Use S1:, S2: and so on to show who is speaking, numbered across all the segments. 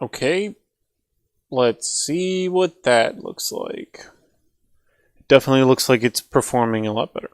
S1: Okay, let's see what that looks like. Definitely looks like it's performing a lot better.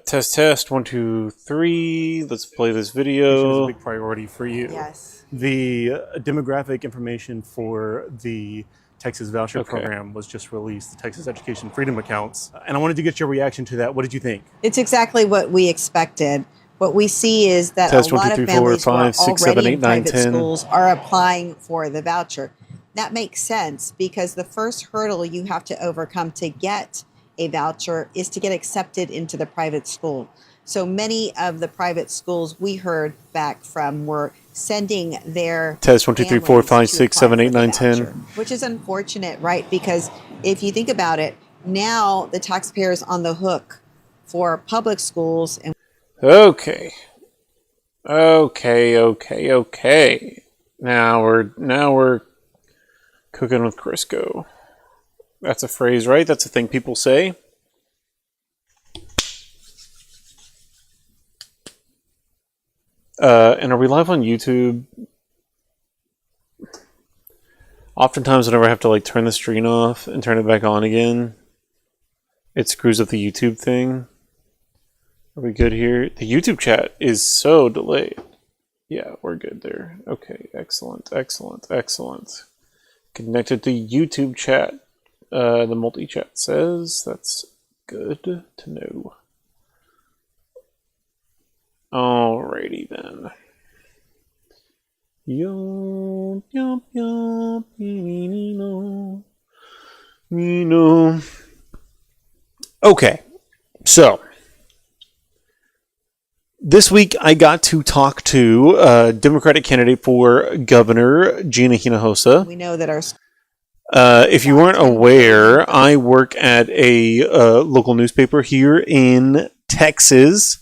S1: Test, test, 1, 2, 3. Let's play this video.
S2: Is a big priority for you.
S3: Yes.
S2: The demographic information for the Texas voucher program was just released, the Texas Education Freedom Accounts. And I wanted to get your reaction to that. What did you think?
S3: It's exactly what we expected. What we see is that
S1: Test,
S3: a
S1: 1, 2,
S3: lot
S1: 3,
S3: of
S1: 4,
S3: families
S1: 5,
S3: who are
S1: 6, 7,
S3: already
S1: 8,
S3: in
S1: 9,
S3: private
S1: 10.
S3: schools are applying for the voucher. That makes sense because the first hurdle you have to overcome to get a voucher is to get accepted into the private school. So many of the private schools we heard back from were sending their
S1: Test 1, 2, 3, 4, 5, 6, 7, 8, 9, 10.
S3: Which is unfortunate, right? Because if you think about it, now the taxpayer is on the hook for public schools. And
S1: Okay. Now we're cooking with Crisco. That's a phrase, right? That's a thing people say. And are we live on YouTube? Oftentimes whenever I have to like turn the screen off and turn it back on again, it screws up the YouTube thing. Are we good here? The YouTube chat is so delayed. Yeah, we're good there. Okay, excellent. Connected to YouTube chat. The multi-chat says that's good to know. Alrighty then. Okay, so this week I got to talk to Democratic candidate for governor, Gina Hinojosa.
S3: we know that our
S1: if you weren't aware, I work at a local newspaper here in Texas.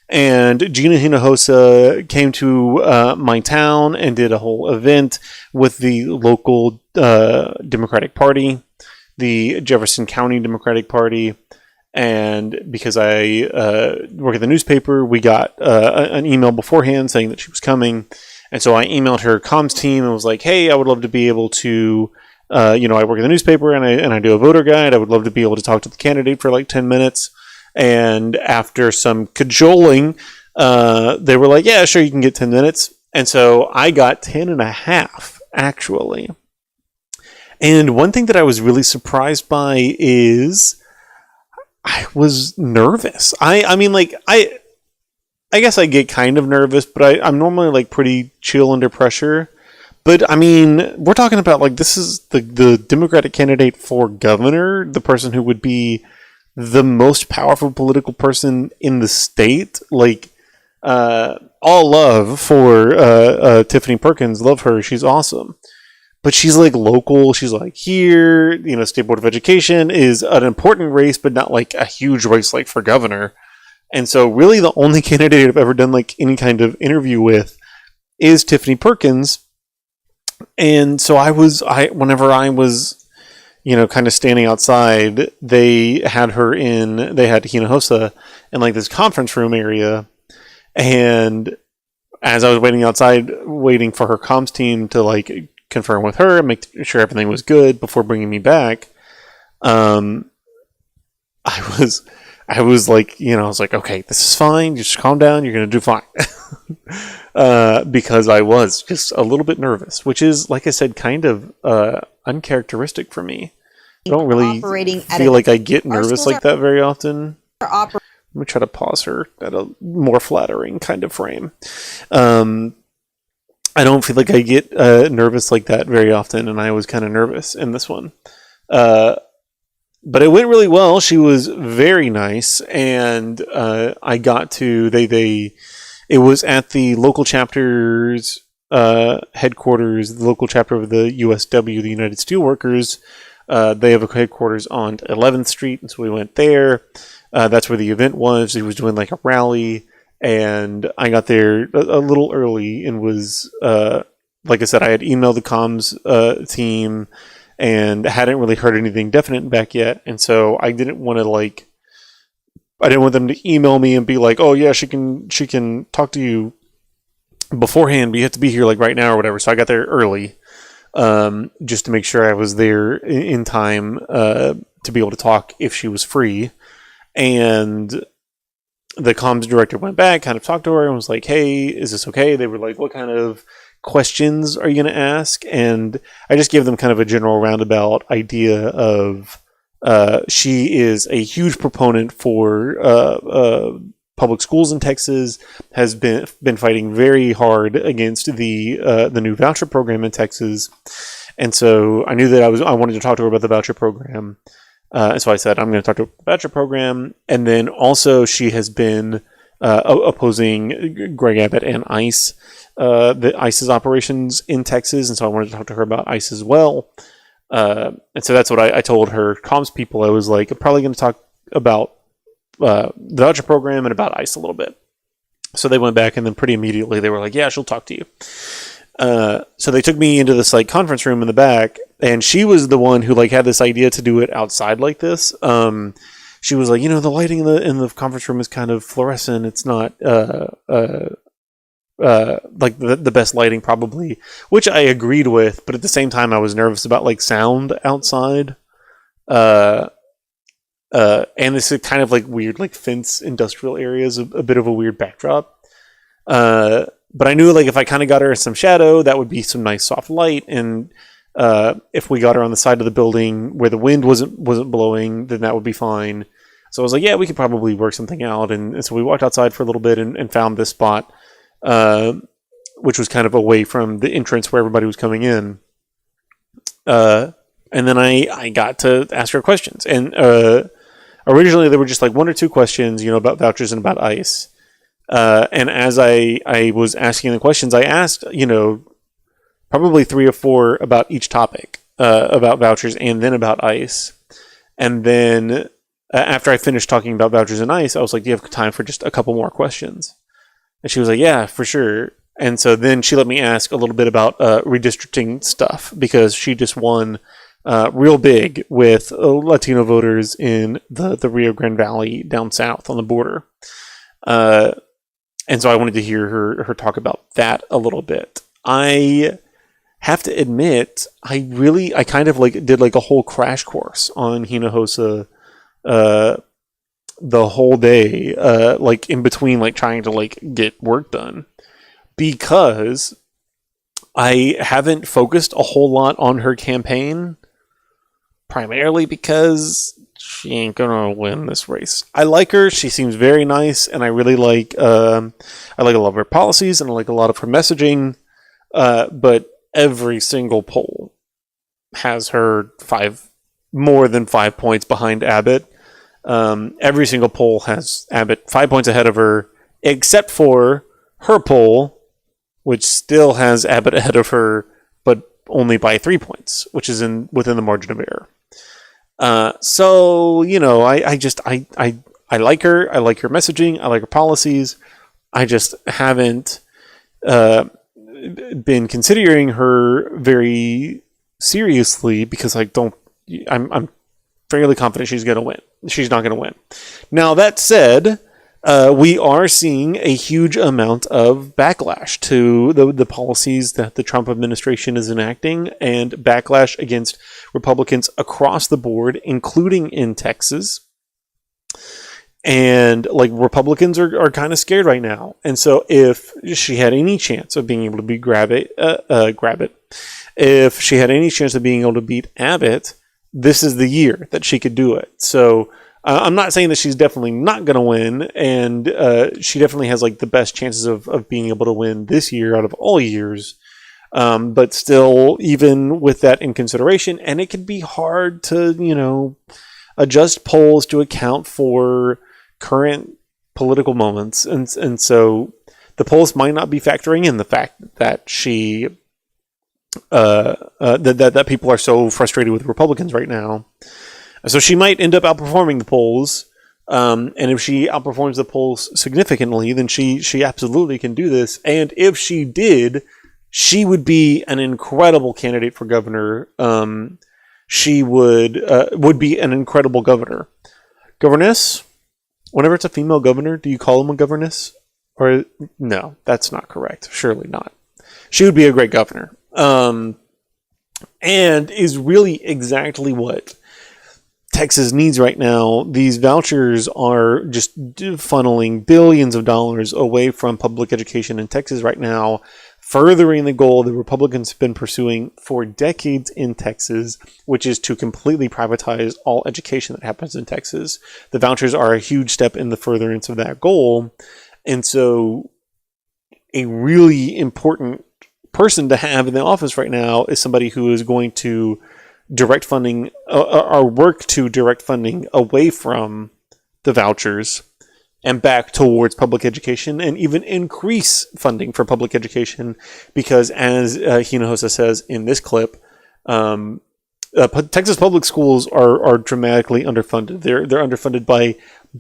S1: And Gina Hinojosa came to my town and did a whole event with the local Democratic Party, the Jefferson County Democratic Party. And because I work at the newspaper, we got an email beforehand saying that she was coming. And so I emailed her comms team and was like, hey, I would love to be able to, I work at the newspaper and I do a voter guide. I would love to be able to talk to the candidate for like 10 minutes. And after some cajoling, they were like, yeah, sure, you can get 10 minutes. And so I got 10 and a half, actually. And one thing that I was really surprised by is I was nervous. I mean, like, I guess I get kind of nervous, but I'm normally, like, pretty chill under pressure. But, I mean, we're talking about, like, this is the Democratic candidate for governor, the person who would be the most powerful political person in the state. Like, all love for Tiffany Perkins. Love her. She's awesome. But she's like local. She's like here. State Board of Education is an important race, but not like a huge race like for governor. And so really the only candidate I've ever done like any kind of interview with is Tiffany Perkins. And so whenever I was kind of standing outside, they had Hinojosa in like this conference room area. And as I was waiting outside, waiting for her comms team to like confirm with her and make sure everything was good before bringing me back, I was like, I was like, okay, this is fine. You just calm down. You're going to do fine. Because I was just a little bit nervous, which is, like I said, kind of uncharacteristic for me. I don't really feel like I get nervous like that very often. Let me try to pause her at a more flattering kind of frame. I don't feel like I get nervous like that very often, and I was kind of nervous in this one. But it went really well. She was very nice, and I got to it was at the local chapter's headquarters, the local chapter of the USW, the United Steelworkers. They have a headquarters on 11th Street, and so we went there. That's where the event was. He was doing like a rally, and I got there a little early and was, like I said, I had emailed the comms team and hadn't really heard anything definite back yet. And so I didn't want them to email me and be like, oh yeah, she can talk to you beforehand, but you have to be here like right now or whatever. So I got there early, just to make sure I was there in time to be able to talk if she was free. And the comms director went back, kind of talked to her, and was like, "Hey, is this okay?" They were like, "What kind of questions are you going to ask?" And I just gave them kind of a general roundabout idea of she is a huge proponent for public schools in Texas, has been fighting very hard against the new voucher program in Texas, and so I knew that I wanted to talk to her about the voucher program. And so I said, I'm going to talk to her about the voucher program. And then also she has been opposing Greg Abbott and ICE, the ICE's operations in Texas. And so I wanted to talk to her about ICE as well. And so that's what I told her comms people. I was like, I'm probably going to talk about the voucher program and about ICE a little bit. So they went back, and then pretty immediately they were like, yeah, she'll talk to you. So they took me into this like conference room in the back, and she was the one who like had this idea to do it outside like this. She was like, the lighting in the conference room is kind of fluorescent. It's not like the best lighting probably, which I agreed with, but at the same time I was nervous about like sound outside. And this is kind of like weird, like fence industrial areas, a bit of a weird backdrop. But I knew like if I kind of got her some shadow, that would be some nice soft light. And if we got her on the side of the building where the wind wasn't blowing, then that would be fine. So I was like, yeah, we could probably work something out. And so we walked outside for a little bit and found this spot, which was kind of away from the entrance where everybody was coming in. And then I got to ask her questions. And originally there were just like one or two questions, about vouchers and about ICE. And as I was asking the questions, I asked, probably 3 or 4 about each topic, about vouchers and then about ICE. And then after I finished talking about vouchers and ICE, I was like, do you have time for just a couple more questions? And she was like, yeah, for sure. And so then she let me ask a little bit about redistricting stuff, because she just won real big with Latino voters in the Rio Grande Valley down south on the border. And so I wanted to hear her talk about that a little bit. I have to admit, I kind of like did like a whole crash course on hinojosa the whole day, like in between like trying to like get work done, because I haven't focused a whole lot on her campaign, primarily because she ain't gonna win this race. I like her. She seems very nice, and I really like I like a lot of her policies, and I like a lot of her messaging. But every single poll has her more than 5 points behind Abbott. Every single poll has Abbott 5 points ahead of her, except for her poll, which still has Abbott ahead of her, but only by 3 points, which is within the margin of error. So, I like her. I like her messaging. I like her policies. I just haven't been considering her very seriously, because I'm fairly confident she's going to win. She's not going to win. Now, that said, we are seeing a huge amount of backlash to the policies that the Trump administration is enacting, and backlash against Republicans across the board, including in Texas. And like Republicans are kind of scared right now. And so if she had any chance of being able to if she had any chance of being able to beat Abbott, this is the year that she could do it. So I'm not saying that she's definitely not going to win, and she definitely has like the best chances of being able to win this year out of all years. But still, even with that in consideration, and it can be hard to, adjust polls to account for current political moments. And so the polls might not be factoring in the fact that she, that people are so frustrated with Republicans right now. So she might end up outperforming the polls. And if she outperforms the polls significantly, then she absolutely can do this. And if she did, she would be an incredible candidate for governor. She would be an incredible governor. Governess? Whenever it's a female governor, do you call them a governess? Or no, that's not correct. Surely not. She would be a great governor. And is really exactly what Texas needs right now. These vouchers are just funneling billions of dollars away from public education in Texas right now, furthering the goal the Republicans have been pursuing for decades in Texas, which is to completely privatize all education that happens in Texas. The vouchers are a huge step in the furtherance of that goal. And so a really important person to have in the office right now is somebody who is going to direct funding or work to direct funding away from the vouchers and back towards public education, and even increase funding for public education, because as Hinojosa says in this clip, Texas public schools are dramatically underfunded. They're underfunded by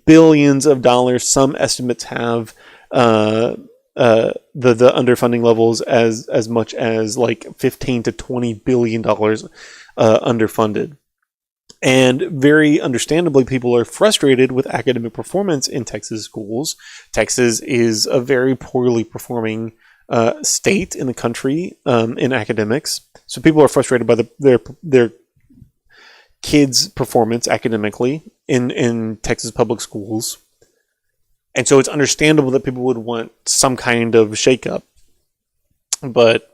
S1: billions of dollars. Some estimates have the underfunding levels as much as like $15 to $20 billion underfunded. And very understandably, people are frustrated with academic performance in Texas schools. Texas is a very poorly performing state in the country in academics. So people are frustrated by their kids' performance academically in Texas public schools. And so it's understandable that people would want some kind of shakeup. But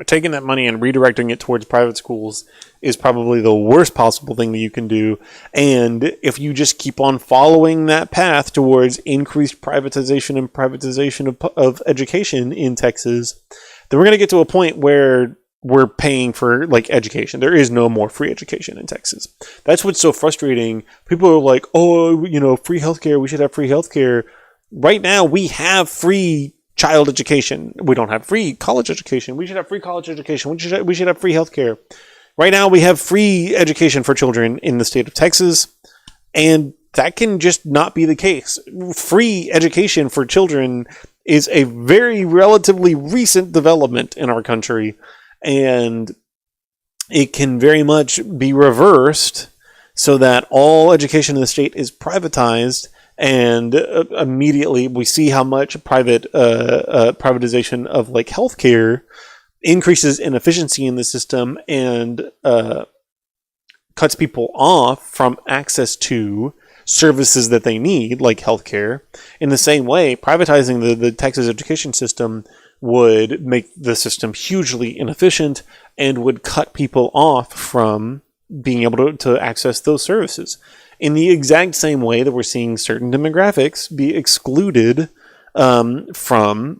S1: taking that money and redirecting it towards private schools is probably the worst possible thing that you can do. And if you just keep on following that path towards increased privatization and privatization of education in Texas, then we're going to get to a point where we're paying for like education. There is no more free education in Texas. That's what's so frustrating. People are like, oh, free healthcare. We should have free healthcare. Right now, we have free child education. We don't have free college education. We should have free college education. We should have free healthcare. Right now, we have free education for children in the state of Texas, and that can just not be the case. Free education for children is a very relatively recent development in our country, and it can very much be reversed so that all education in the state is privatized, and immediately we see how much privatization of like healthcare increases inefficiency in the system and cuts people off from access to services that they need, like healthcare. In the same way, privatizing the Texas education system would make the system hugely inefficient and would cut people off from being able to access those services. In the exact same way that we're seeing certain demographics be excluded from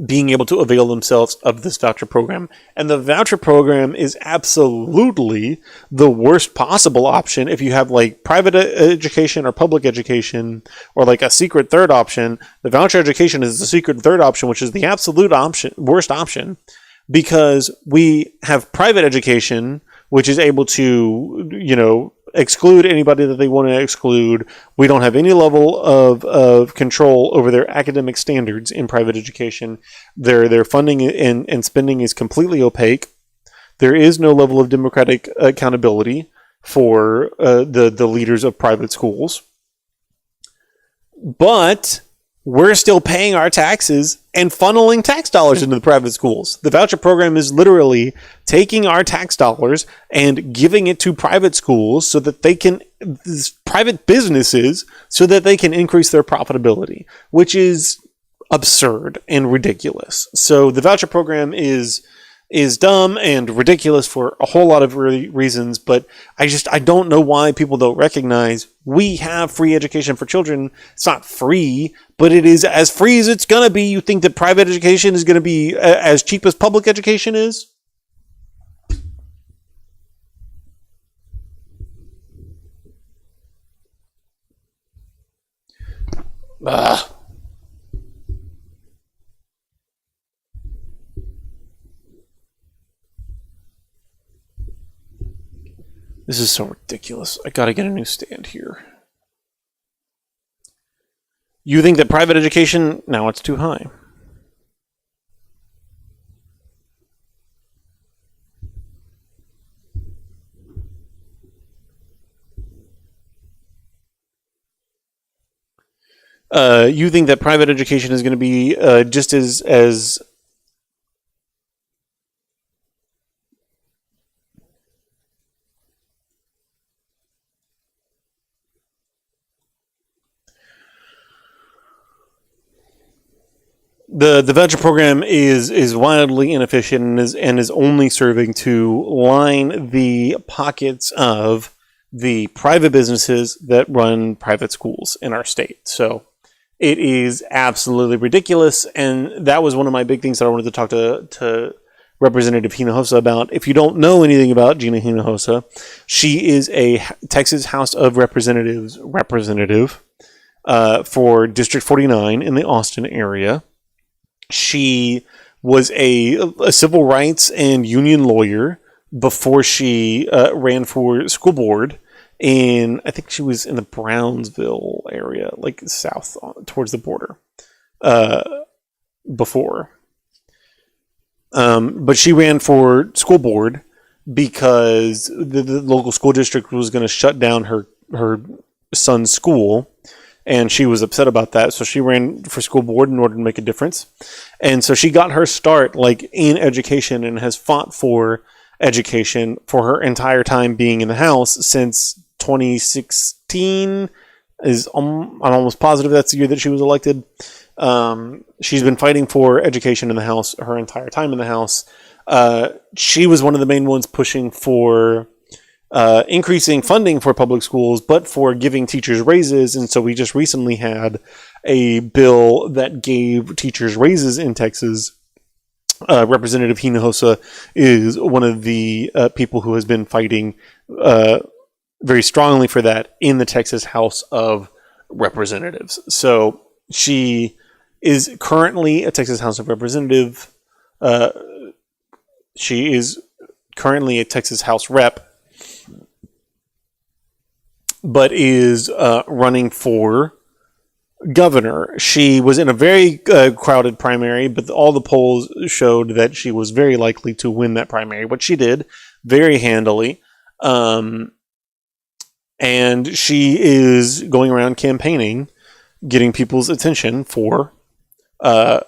S1: being able to avail themselves of this voucher program. And the voucher program is absolutely the worst possible option if you have like private education or public education, or like a secret third option. The voucher education is the secret third option, which is the absolute worst option, because we have private education, which is able to, exclude anybody that they want to exclude. We don't have any level of control over their academic standards in private education. Their funding and spending is completely opaque. There is no level of democratic accountability for the leaders of private schools. But we're still paying our taxes and funneling tax dollars into the private schools. The voucher program is literally taking our tax dollars and giving it to private schools so that they can, private businesses, so that they can increase their profitability, which is absurd and ridiculous. So the voucher program is dumb and ridiculous for a whole lot of reasons, but I don't know why people don't recognize we have free education for children. It's not free, but it is as free as it's going to be. You think that private education is going to be as cheap as public education is? Ugh. This is so ridiculous. I gotta get a new stand here. You think that private education, now it's too high. you think that private education is going to be just as the voucher program is wildly inefficient and is only serving to line the pockets of the private businesses that run private schools in our state. So it is absolutely ridiculous, and that was one of my big things that I wanted to talk to Representative Hinojosa about. If you don't know anything about Gina Hinojosa, she is a Texas House of Representatives representative for District 49 in the Austin area. She was a civil rights and union lawyer before she ran for school board I think she was in the Brownsville area, like south towards the border before. But she ran for school board because the local school district was going to shut down her son's school. And she was upset about that, so she ran for school board in order to make a difference. And so she got her start like in education and has fought for education for her entire time being in the House since 2016. I'm almost positive that's the year that she was elected. She's been fighting for education in the House her entire time in the House. She was one of the main ones pushing for increasing funding for public schools, but for giving teachers raises. And so we just recently had a bill that gave teachers raises in Texas. Representative Hinojosa is one of the people who has been fighting very strongly for that in the Texas House of Representatives. So she is currently a Texas House of Representative. She is currently a Texas House rep, but is running for governor. She was in a very crowded primary, but all the polls showed that she was very likely to win that primary, which she did very handily. And she is going around campaigning, getting people's attention for her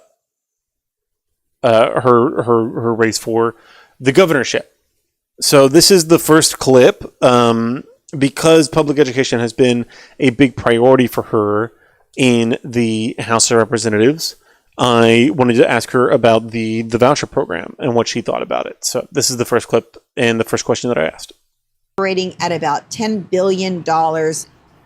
S1: race for the governorship. So this is the first clip. Because public education has been a big priority for her in the House of Representatives, I wanted to ask her about the voucher program and what she thought about it. So this is the first clip and the first question that I asked.
S3: Operating at about $10 billion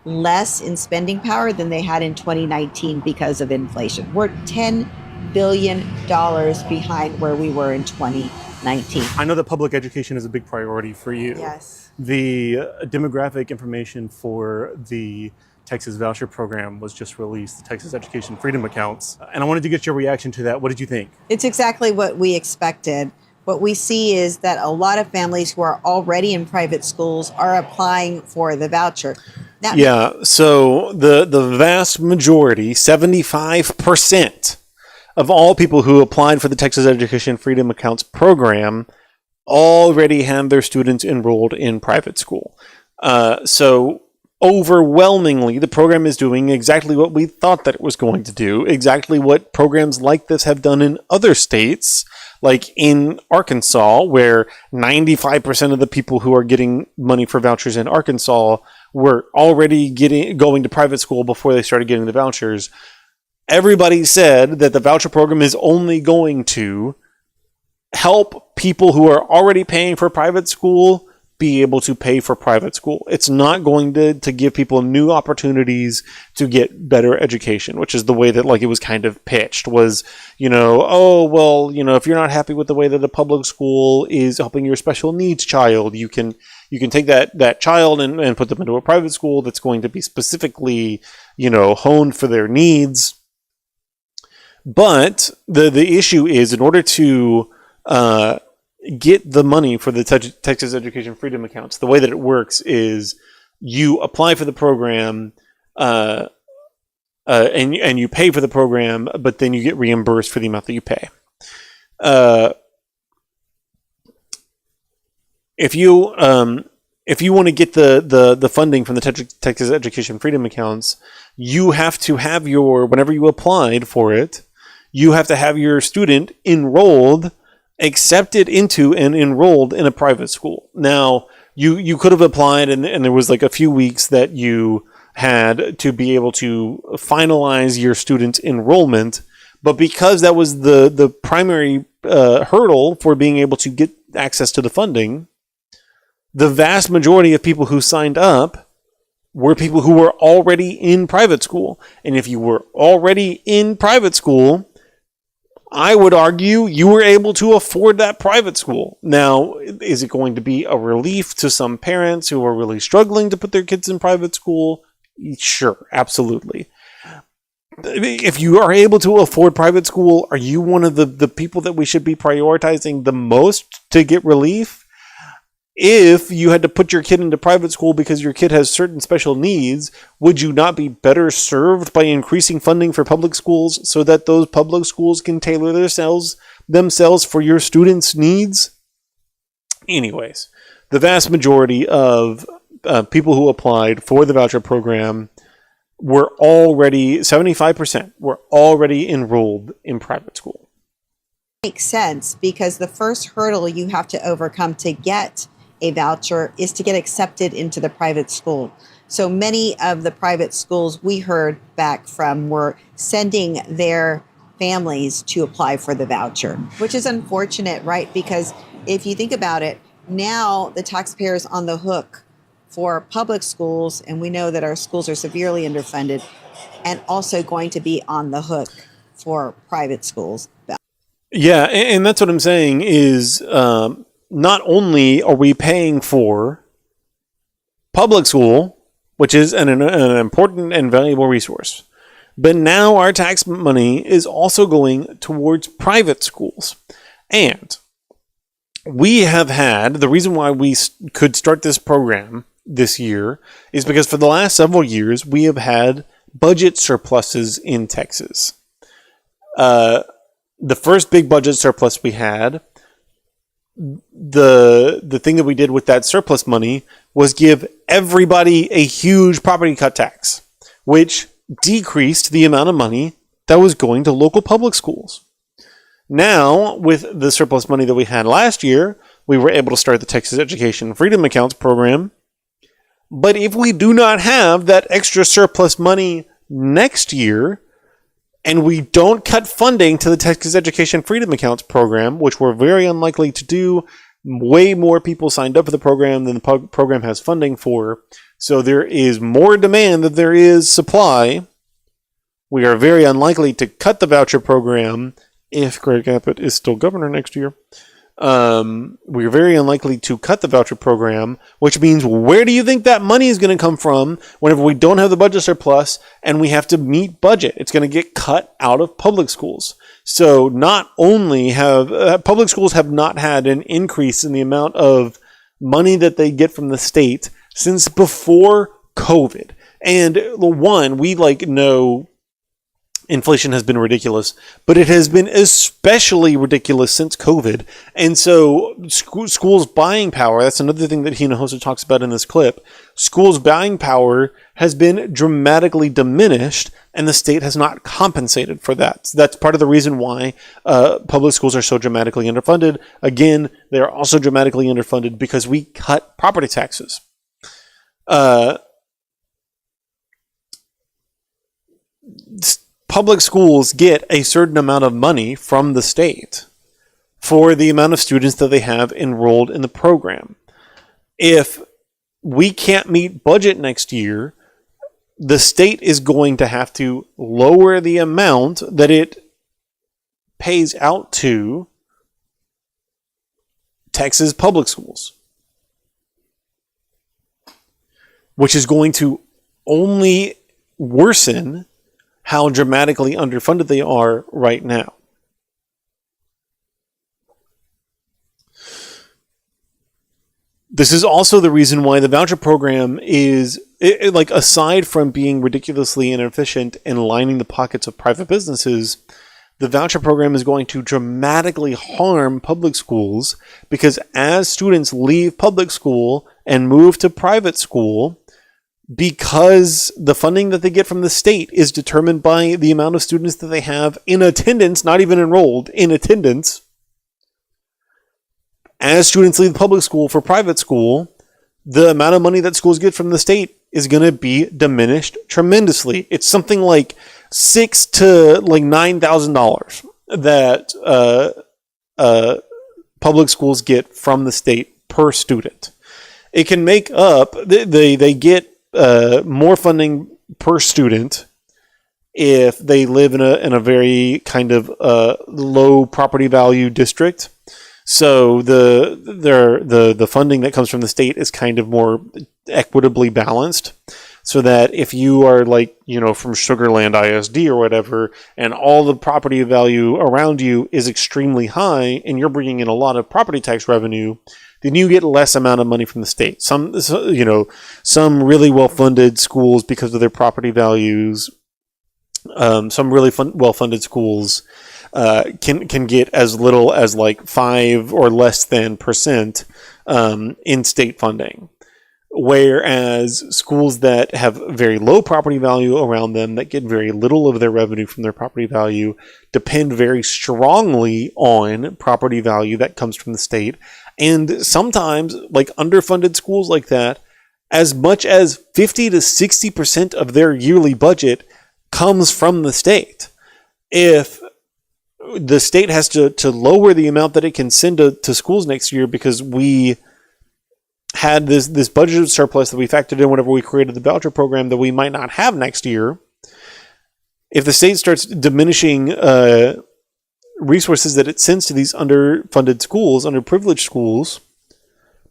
S3: less in spending power than they had in 2019 because of inflation. We're $10 billion behind where we were in 2019.
S2: I know that public education is a big priority for you.
S3: Yes.
S2: The demographic information for the Texas voucher program was just released, the Texas Education Freedom Accounts. And I wanted to get your reaction to that. What did you think?
S3: It's exactly what we expected. What we see is that a lot of families who are already in private schools are applying for the voucher.
S1: Now, so the vast majority, 75% of all people who applied for the Texas Education Freedom Accounts program already have their students enrolled in private school. So overwhelmingly, the program is doing exactly what we thought that it was going to do, exactly what programs like this have done in other states, like in Arkansas, where 95% of the people who are getting money for vouchers in Arkansas were already going to private school before they started getting the vouchers. Everybody said that the voucher program is only going to help people who are already paying for private school be able to pay for private school. It's not going to give people new opportunities to get better education, which is the way that like it was kind of pitched was, oh, well, if you're not happy with the way that the public school is helping your special needs child, you can take that child and put them into a private school that's going to be specifically, honed for their needs. But the issue is, in order to get the money for the Texas Education Freedom Accounts, the way that it works is you apply for the program and you pay for the program, but then you get reimbursed for the amount that you pay. If you if you want to get the funding from the Texas Education Freedom Accounts, you have to have whenever you applied for it, you have to have your student enrolled, accepted into and enrolled in a private school. Now, you could have applied and there was like a few weeks that you had to be able to finalize your student's enrollment, but because that was the primary hurdle for being able to get access to the funding, the vast majority of people who signed up were people who were already in private school. And if you were already in private school, I would argue you were able to afford that private school. Now, is it going to be a relief to some parents who are really struggling to put their kids in private school? Sure, absolutely. If you are able to afford private school, are you one of the people that we should be prioritizing the most to get relief? If you had to put your kid into private school because your kid has certain special needs, would you not be better served by increasing funding for public schools so that those public schools can tailor themselves for your students' needs? Anyways, the vast majority of people who applied for the voucher program were already, 75% were already enrolled in private school.
S3: Makes sense because the first hurdle you have to overcome to get a voucher is to get accepted into the private school. So many of the private schools we heard back from were sending their families to apply for the voucher, which is unfortunate, right? Because if you think about it, now the taxpayer is on the hook for public schools, and we know that our schools are severely underfunded, and also going to be on the hook for private schools.
S1: Yeah, and that's what I'm saying is not only are we paying for public school, which is an important and valuable resource, but now our tax money is also going towards private schools. And we have had, the reason why we could start this program this year is because for the last several years, we have had budget surpluses in Texas. The first big budget surplus we had, the thing that we did with that surplus money was give everybody a huge property cut tax, which decreased the amount of money that was going to local public schools. Now, with the surplus money that we had last year, we were able to start the Texas Education Freedom Accounts program. But if we do not have that extra surplus money next year, and we don't cut funding to the Texas Education Freedom Accounts program, which we're very unlikely to do, way more people signed up for the program than the program has funding for. So there is more demand than there is supply. We are very unlikely to cut the voucher program if Greg Abbott is still governor next year. We're very unlikely to cut the voucher program, which means where do you think that money is going to come from whenever we don't have the budget surplus and we have to meet budget? It's going to get cut out of public schools. So not only have public schools have not had an increase in the amount of money that they get from the state since before COVID. And we know inflation has been ridiculous, but it has been especially ridiculous since COVID. And so schools' buying power, that's another thing that Hinojosa talks about in this clip, schools' buying power has been dramatically diminished, and the state has not compensated for that. So that's part of the reason why public schools are so dramatically underfunded. Again, they are also dramatically underfunded because we cut property taxes. Public schools get a certain amount of money from the state for the amount of students that they have enrolled in the program. If we can't meet budget next year, the state is going to have to lower the amount that it pays out to Texas public schools, which is going to only worsen how dramatically underfunded they are right now. This is also the reason why the voucher program is, aside from being ridiculously inefficient and lining the pockets of private businesses, the voucher program is going to dramatically harm public schools, because as students leave public school and move to private school, because the funding that they get from the state is determined by the amount of students that they have in attendance, not even enrolled, in attendance. As students leave public school for private school, the amount of money that schools get from the state is going to be diminished tremendously. It's something like $6,000 to like $9,000 that public schools get from the state per student. It can make up, they get more funding per student if they live in a very kind of low property value district. So the funding that comes from the state is kind of more equitably balanced, so that if you are like, from Sugarland ISD or whatever, and all the property value around you is extremely high and you're bringing in a lot of property tax revenue, then you get less amount of money from the state. Some really well-funded schools, because of their property values, some really well-funded schools can get as little as like 5 or less than percent in state funding. Whereas schools that have very low property value around them, that get very little of their revenue from their property value, depend very strongly on property value that comes from the state. And sometimes, like underfunded schools like that, as much as 50 to 60% of their yearly budget comes from the state. If the state has to lower the amount that it can send to schools next year, because we had this budget surplus that we factored in whenever we created the voucher program that we might not have next year. If the state starts diminishing resources that it sends to these underfunded schools, underprivileged schools,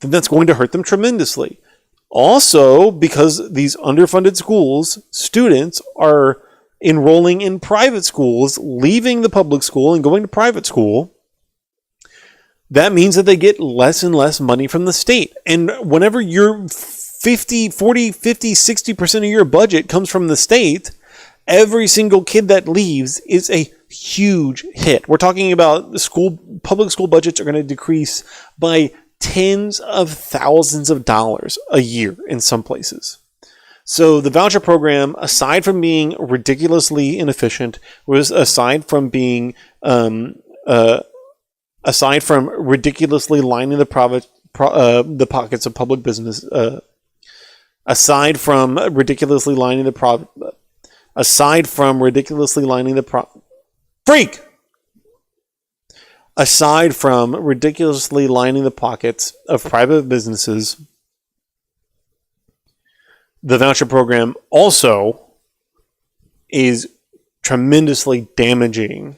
S1: then that's going to hurt them tremendously. Also, because these underfunded schools, students are enrolling in private schools, leaving the public school and going to private school, that means that they get less and less money from the state. And whenever your 40, 50, 60% of your budget comes from the state, every single kid that leaves is a huge hit. We're talking about public school budgets are going to decrease by tens of thousands of dollars a year in some places. So the voucher program, aside from being ridiculously inefficient, aside from ridiculously lining the pockets of public business, aside from ridiculously lining the pockets of private businesses, the voucher program also is tremendously damaging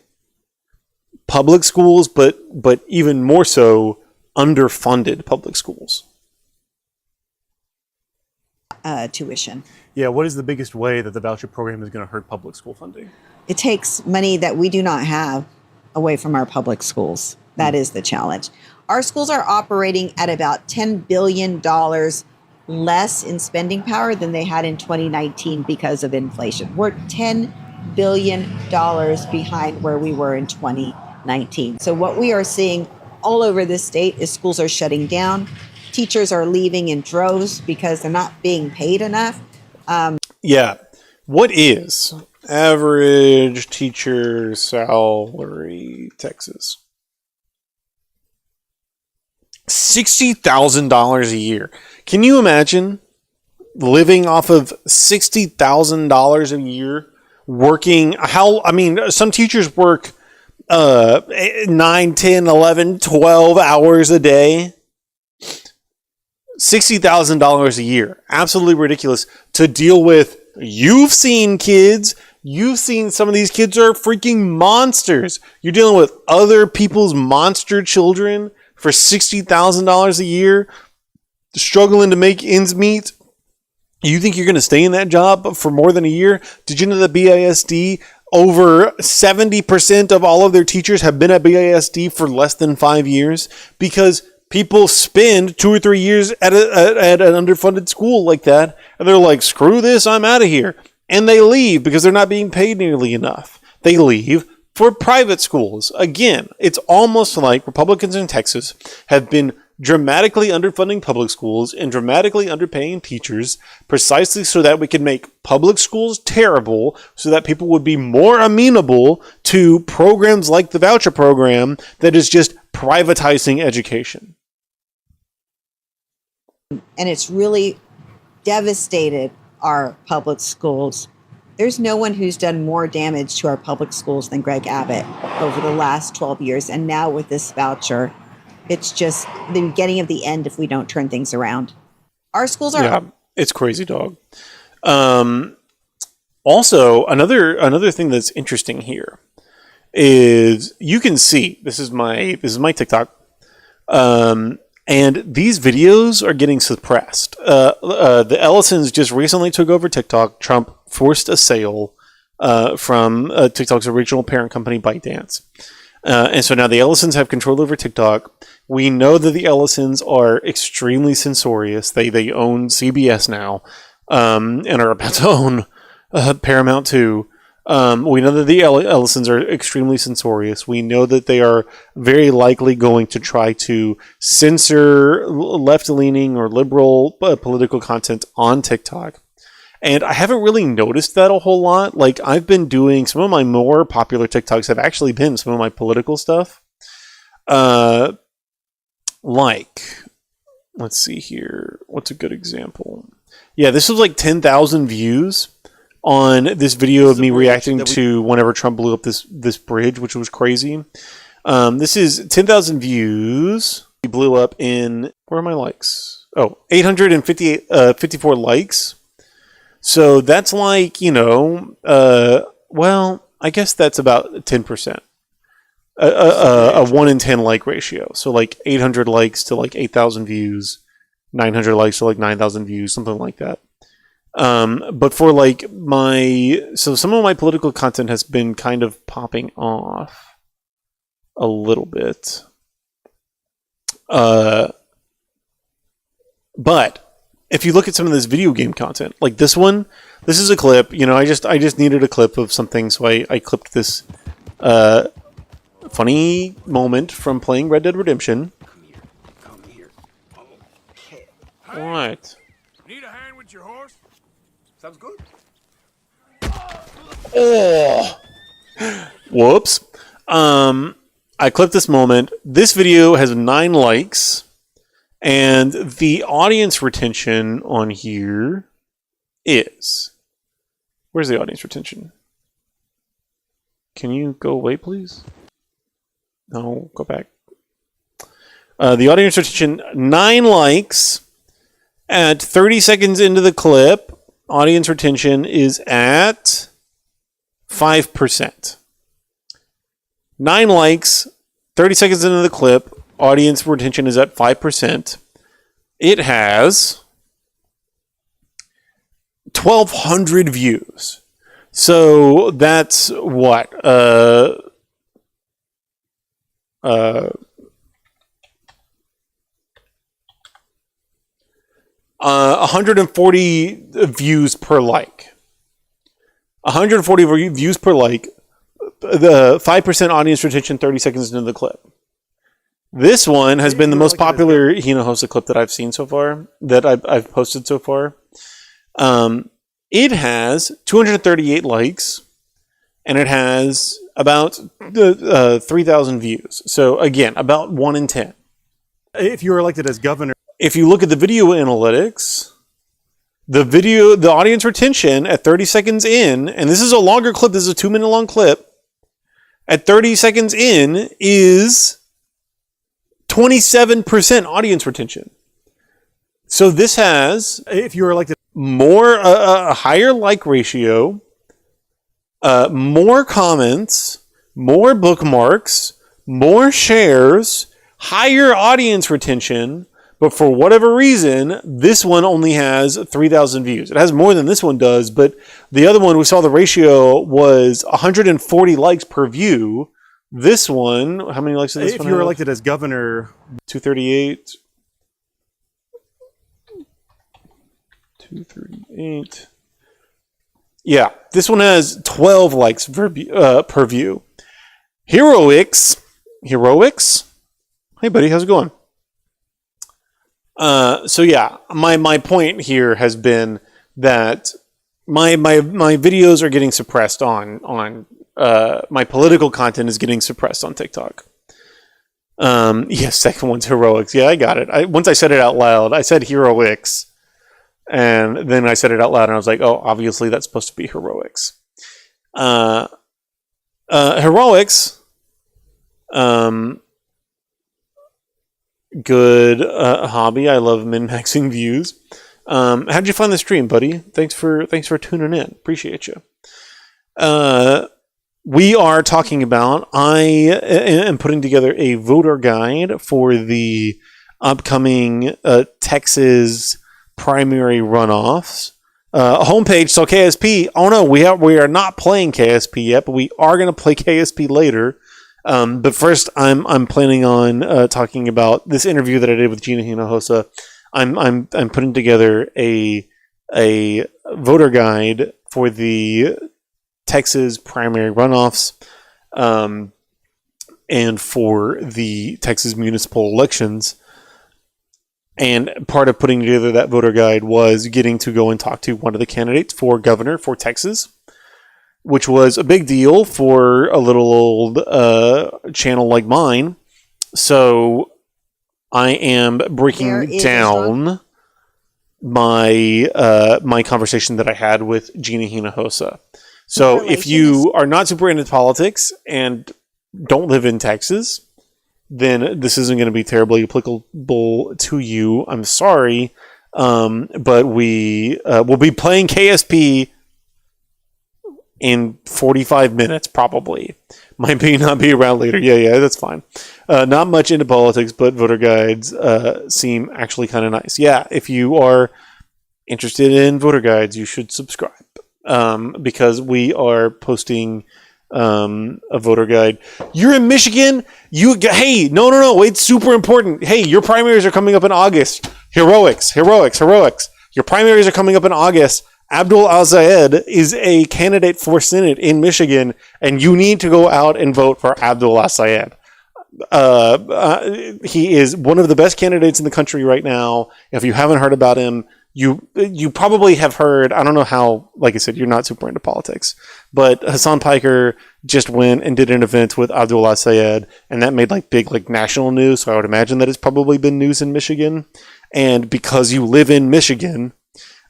S1: public schools, but even more so underfunded public schools.
S3: Tuition.
S2: Yeah, what is the biggest way that the voucher program is going to hurt public school funding?
S3: It takes money that we do not have away from our public schools. That is the challenge. Our schools are operating at about $10 billion less in spending power than they had in 2019 because of inflation. We're $10 billion behind where we were in 2019. So what we are seeing all over the state is schools are shutting down. Teachers are leaving in droves because they're not being paid enough.
S1: Yeah. What is average teacher salary, Texas? $60,000 a year. Can you imagine living off of $60,000 a year, working? Some teachers work 9, 10, 11, 12 hours a day. $60,000 a year. Absolutely ridiculous to deal with. You've seen kids. You've seen some of these kids are freaking monsters. You're dealing with other people's monster children for $60,000 a year, struggling to make ends meet. You think you're going to stay in that job for more than a year? Did you know that BISD, over 70% of all of their teachers have been at BISD for less than 5 years? Because people spend 2 or 3 years at an underfunded school like that, and they're like, screw this, I'm out of here. And they leave because they're not being paid nearly enough. They leave For private schools, again, it's almost like Republicans in Texas have been dramatically underfunding public schools and dramatically underpaying teachers precisely so that we can make public schools terrible so that people would be more amenable to programs like the voucher program that is just privatizing education.
S3: And it's really devastated our public schools. There's no one who's done more damage to our public schools than Greg Abbott over the last 12 years. And now with this voucher, it's just the beginning of the end if we don't turn things around. Our schools are...
S1: Yeah, it's crazy, dog. Also, another thing that's interesting here is you can see, this is my TikTok, and these videos are getting suppressed. The Ellisons just recently took over TikTok. Trump forced a sale from TikTok's original parent company, ByteDance. And so now the Ellisons have control over TikTok. We know that the Ellisons are extremely censorious. They own CBS now, and are about to own Paramount too. We know that the Ellisons are extremely censorious. We know that they are very likely going to try to censor left-leaning or liberal political content on TikTok. And I haven't really noticed that a whole lot. Like, I've been doing some of my more popular TikToks have actually been some of my political stuff. Like, let's see here. What's a good example? Yeah, this was like 10,000 views on this video of me reacting to whenever Trump blew up this bridge, which was crazy. This is 10,000 views. He blew up in, where are my likes? Oh, 854 likes. So that's like, well, I guess that's about 10%. A 1 in 10 like ratio. So like 800 likes to like 8,000 views, 900 likes to like 9,000 views, something like that. But for like so some of my political content has been kind of popping off a little bit. But if you look at some of this video game content, like this one, this is a clip. I just needed a clip of something, so I clipped this funny moment from playing Red Dead Redemption.
S4: Come here. Okay.
S1: What?
S4: Need a hand with your horse? Sounds good.
S1: Oh, whoops. I clipped this moment. This video has 9 likes. And the audience retention on here is... Where's the audience retention? Can you go away, please? No, go back. The audience retention, 9 likes. At 30 seconds into the clip, audience retention is at 5%. 9 likes, 30 seconds into the clip, audience retention is at 5%. It has 1,200 views. So that's what? 140 views per like. 140 views per like. The 5% audience retention 30 seconds into the clip. This one has been the most popular hinojosa clip that I've seen so far, that I've posted so far. It has 238 likes, and it has about 3,000 views. So again, about 1 in 10.
S2: If you were elected as governor...
S1: If you look at the video analytics, the audience retention at 30 seconds in, and this is a longer clip, this is a 2-minute long clip, at 30 seconds in is 27% audience retention. So this has,
S2: If you were elected...
S1: more a higher like ratio, more comments, more bookmarks, more shares, higher audience retention, but for whatever reason, this one only has 3,000 views. It has more than this one does, but the other one, we saw the ratio was 140 likes per view. This one, how many likes did this one
S2: If you were
S1: have?
S2: elected as governor...
S1: 238. 238. Yeah, this one has 12 likes per view. Heroics. Hey, buddy, how's it going? So yeah, my point here has been that my videos are getting suppressed on my political content is getting suppressed on TikTok. Yes, second one's heroics. Yeah, I got it. Once I said it out loud, I said heroics, and then I said it out loud, and I was like, oh, obviously that's supposed to be heroics. Heroics. Good hobby. I love min-maxing views. How'd you find the stream, buddy? Thanks for tuning in. Appreciate you. We are talking about. I am putting together a voter guide for the upcoming Texas primary runoffs. Homepage. So KSP. Oh no, we are not playing KSP yet, but we are going to play KSP later. But first, I'm planning on talking about this interview that I did with Gina Hinojosa. I'm putting together a voter guide for the Texas primary runoffs, and for the Texas municipal elections. And part of putting together that voter guide was getting to go and talk to one of the candidates for governor for Texas, which was a big deal for a little old channel like mine. So I am breaking down my conversation that I had with Gina Hinojosa. So if you are not super into politics and don't live in Texas, then this isn't going to be terribly applicable to you. I'm sorry, but we will be playing KSP in 45 minutes, probably. Might not be around later. Yeah, that's fine. Not much into politics, but voter guides seem actually kind of nice. Yeah, if you are interested in voter guides, you should subscribe, because we are posting a voter guide. You're in Michigan? Hey, no, wait, super important. Hey, your primaries are coming up in August. Heroics. Your primaries are coming up in August. Abdul Al-Sayed is a candidate for Senate in Michigan, and you need to go out and vote for Abdul Al-Sayed. He is one of the best candidates in the country right now. If you haven't heard about him, you probably have heard. I don't know how, like I said, you're not super into politics, but Hassan Piker just went and did an event with Abdul Al-Sayed, and that made big national news, so I would imagine that it's probably been news in Michigan. And because you live in Michigan,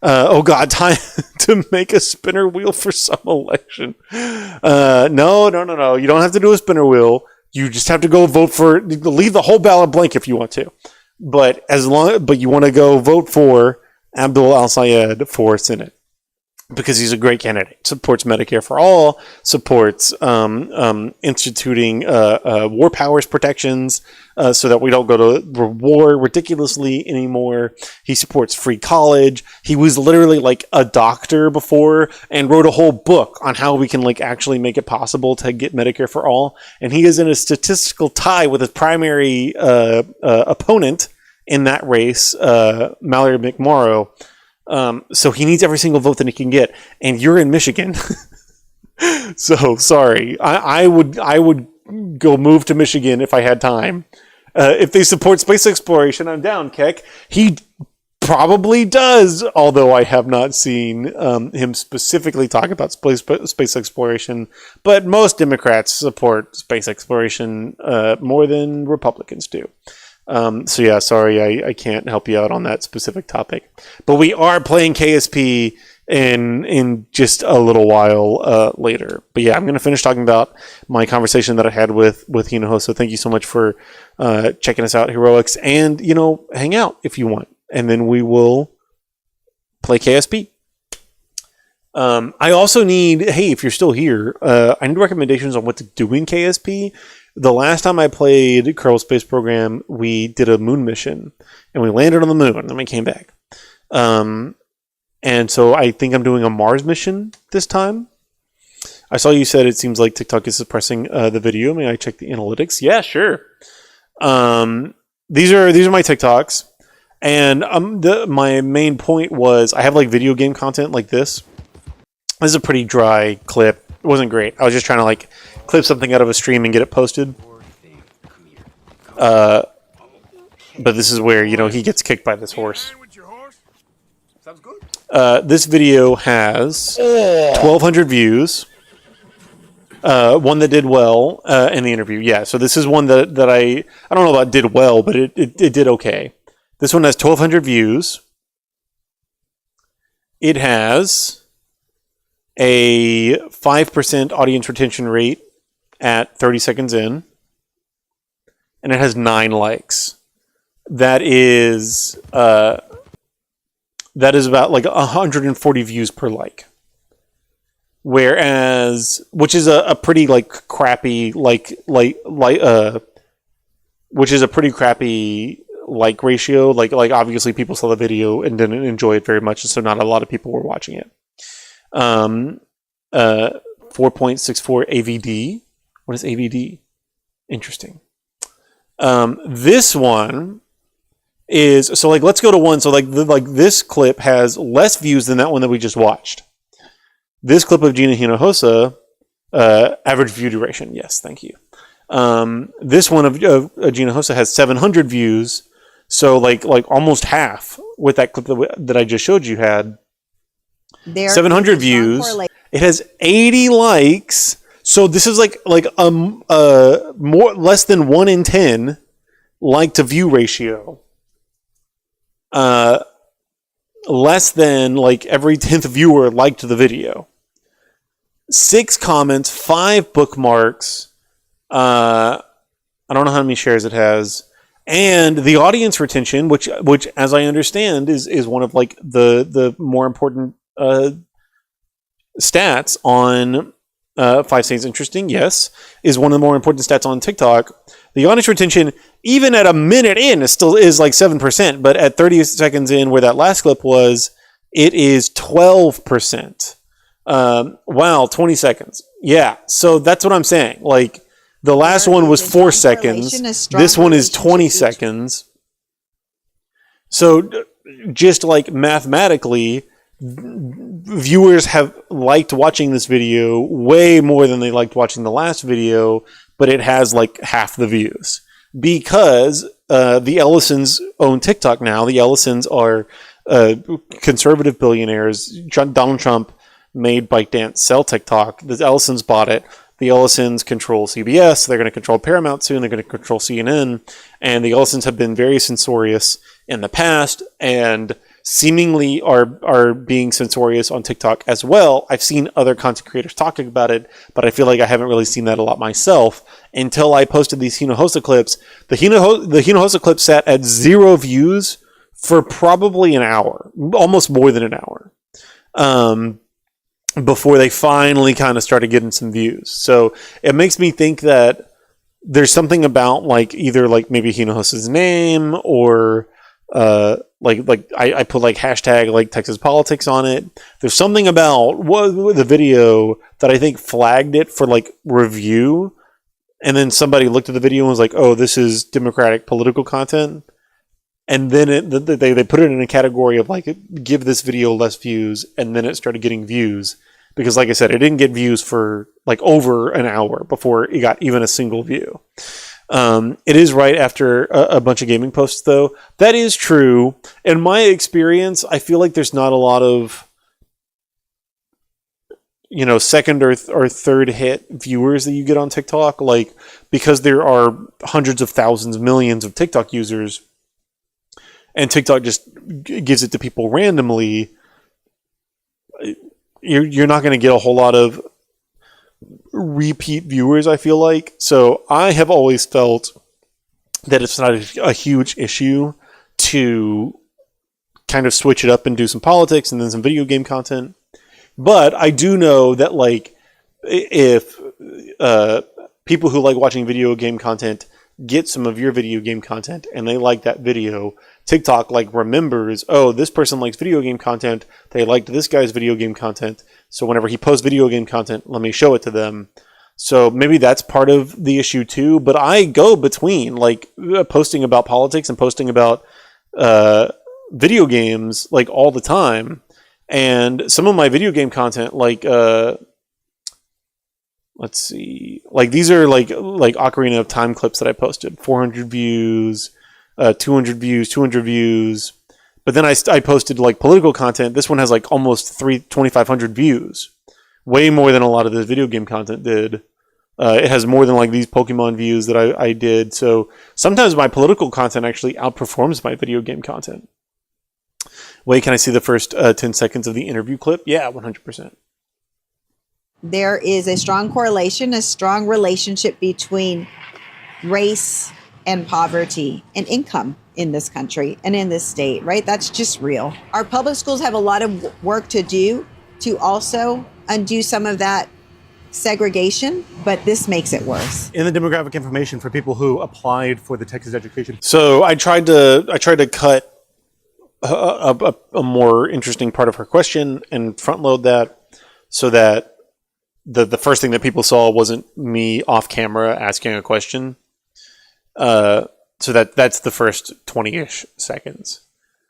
S1: oh God, time to make a spinner wheel for some election. No. You don't have to do a spinner wheel. You just have to go vote for, leave the whole ballot blank if you want to. But you want to go vote for Abdul Al-Sayed for Senate, because he's a great candidate. Supports Medicare for all, supports instituting war powers protections so that we don't go to war ridiculously anymore. He supports free college. He was literally a doctor before and wrote a whole book on how we can actually make it possible to get Medicare for all. And he is in a statistical tie with his primary opponent in that race, Mallory McMorrow. So he needs every single vote that he can get, and you're in Michigan. So sorry, I would go move to Michigan if I had time. If they support space exploration, I'm down, Keck. He probably does, although I have not seen him specifically talk about space exploration. But most Democrats support space exploration more than Republicans do. So yeah, sorry, I can't help you out on that specific topic. But we are playing KSP in just a little while later. But yeah, I'm going to finish talking about my conversation that I had with Hinojosa. So thank you so much for checking us out, Heroics, and hang out if you want, and then we will play KSP. I also need, hey, if you're still here, I need recommendations on what to do in KSP. The last time I played Kerbal Space Program, we did a moon mission, and we landed on the moon, and then we came back. And so I think I'm doing a Mars mission this time. I saw you said it seems like TikTok is suppressing the video. May I check the analytics? Yeah, sure. These are my TikToks, and my main point was I have video game content like this. This is a pretty dry clip. It wasn't great. I was just trying to clip something out of a stream and get it posted. But this is where, you know, he gets kicked by this horse.
S4: Sounds good.
S1: This video has 1,200 views. One that did well in the interview. Yeah, so this is one that I don't know about did well, but it did okay. This one has 1,200 views. It has a 5% audience retention rate at 30 seconds in. And it has 9 likes. That is about like 140 views per like. Whereas, which is a pretty like crappy which is a pretty crappy like ratio. Like obviously people saw the video and didn't enjoy it very much, so not a lot of people were watching it. 4.64 AVD. What is AVD? Interesting. This one is so like let's go to one. So like this clip has less views than that one that we just watched. This clip of Gina Hinojosa, average view duration. Yes, thank you. This one of Gina Hinojosa has 700 views. So like almost half with that clip that I just showed you had. 700 views. It has 80 likes. So this is like more less than 1 in 10 like to view ratio. Less than like every 10th viewer liked the video. 6 comments, 5 bookmarks. I don't know how many shares it has, and the audience retention, which as I understand is one of like the more important stats on 5 Saints Interesting. Yes, is one of the more important stats on TikTok. The audience retention, even at a minute in, is like 7%, but at 30 seconds in, where that last clip was, it is 12%. Wow, 20 seconds. Yeah, so that's what I'm saying. Like, the last one was 4 seconds. This one is 20 seconds. So, just like mathematically, viewers have liked watching this video way more than they liked watching the last video, but it has like half the views. Because the Ellisons own TikTok now. The Ellisons are conservative billionaires. Donald Trump made ByteDance sell TikTok. The Ellisons bought it. The Ellisons control CBS. They're going to control Paramount soon. They're going to control CNN. And the Ellisons have been very censorious in the past and seemingly are being censorious on TikTok as well. I've seen other content creators talking about it, but I feel like I haven't really seen that a lot myself until I posted these Hinojosa clips. The Hinojosa clip sat at 0 views for probably an hour, almost more than an hour. Before they finally kind of started getting some views. So it makes me think that there's something about like either like maybe Hinojosa's name or like I put like hashtag like Texas politics on it. There's something about the video that I think flagged it for like review, and then somebody looked at the video and was like, oh, this is Democratic political content. And then they put it in a category of like, give this video less views, and then it started getting views. Because like I said, it didn't get views for like over an hour before it got even a single view. It is right after a bunch of gaming posts, though. That is true. In my experience, I feel like there's not a lot of, you know, second or third hit viewers that you get on TikTok. Like, because there are hundreds of thousands, millions of TikTok users, and TikTok just gives it to people randomly, you're not going to get a whole lot of repeat viewers, I feel like. So I have always felt that it's not a huge issue to kind of switch it up and do some politics and then some video game content. But I do know that, like, if people who like watching video game content get some of your video game content and they like that video, TikTok like remembers, oh, this person likes video game content, they liked this guy's video game content, so whenever he posts video game content, let me show it to them. So maybe that's part of the issue too. But I go between like posting about politics and posting about video games like all the time. And some of my video game content, like let let's see. Like these are like Ocarina of Time clips that I posted. 400 views, 200 views, 200 views. But then I posted like political content. This one has like almost 2,500 views. Way more than a lot of this video game content did. It has more than like these Pokemon views that I did. So sometimes my political content actually outperforms my video game content. Wait, can I see the first 10 seconds of the interview clip? Yeah, 100%.
S3: There is a strong correlation, a strong relationship between race and poverty and income in this country and in this state, right? That's just real. Our public schools have a lot of work to do to also undo some of that segregation, but this makes it worse.
S2: In the demographic information for people who applied for the Texas education.
S1: So I tried to cut a more interesting part of her question and front load that so that the first thing that people saw wasn't me off camera asking a question. So that's the first 20-ish seconds.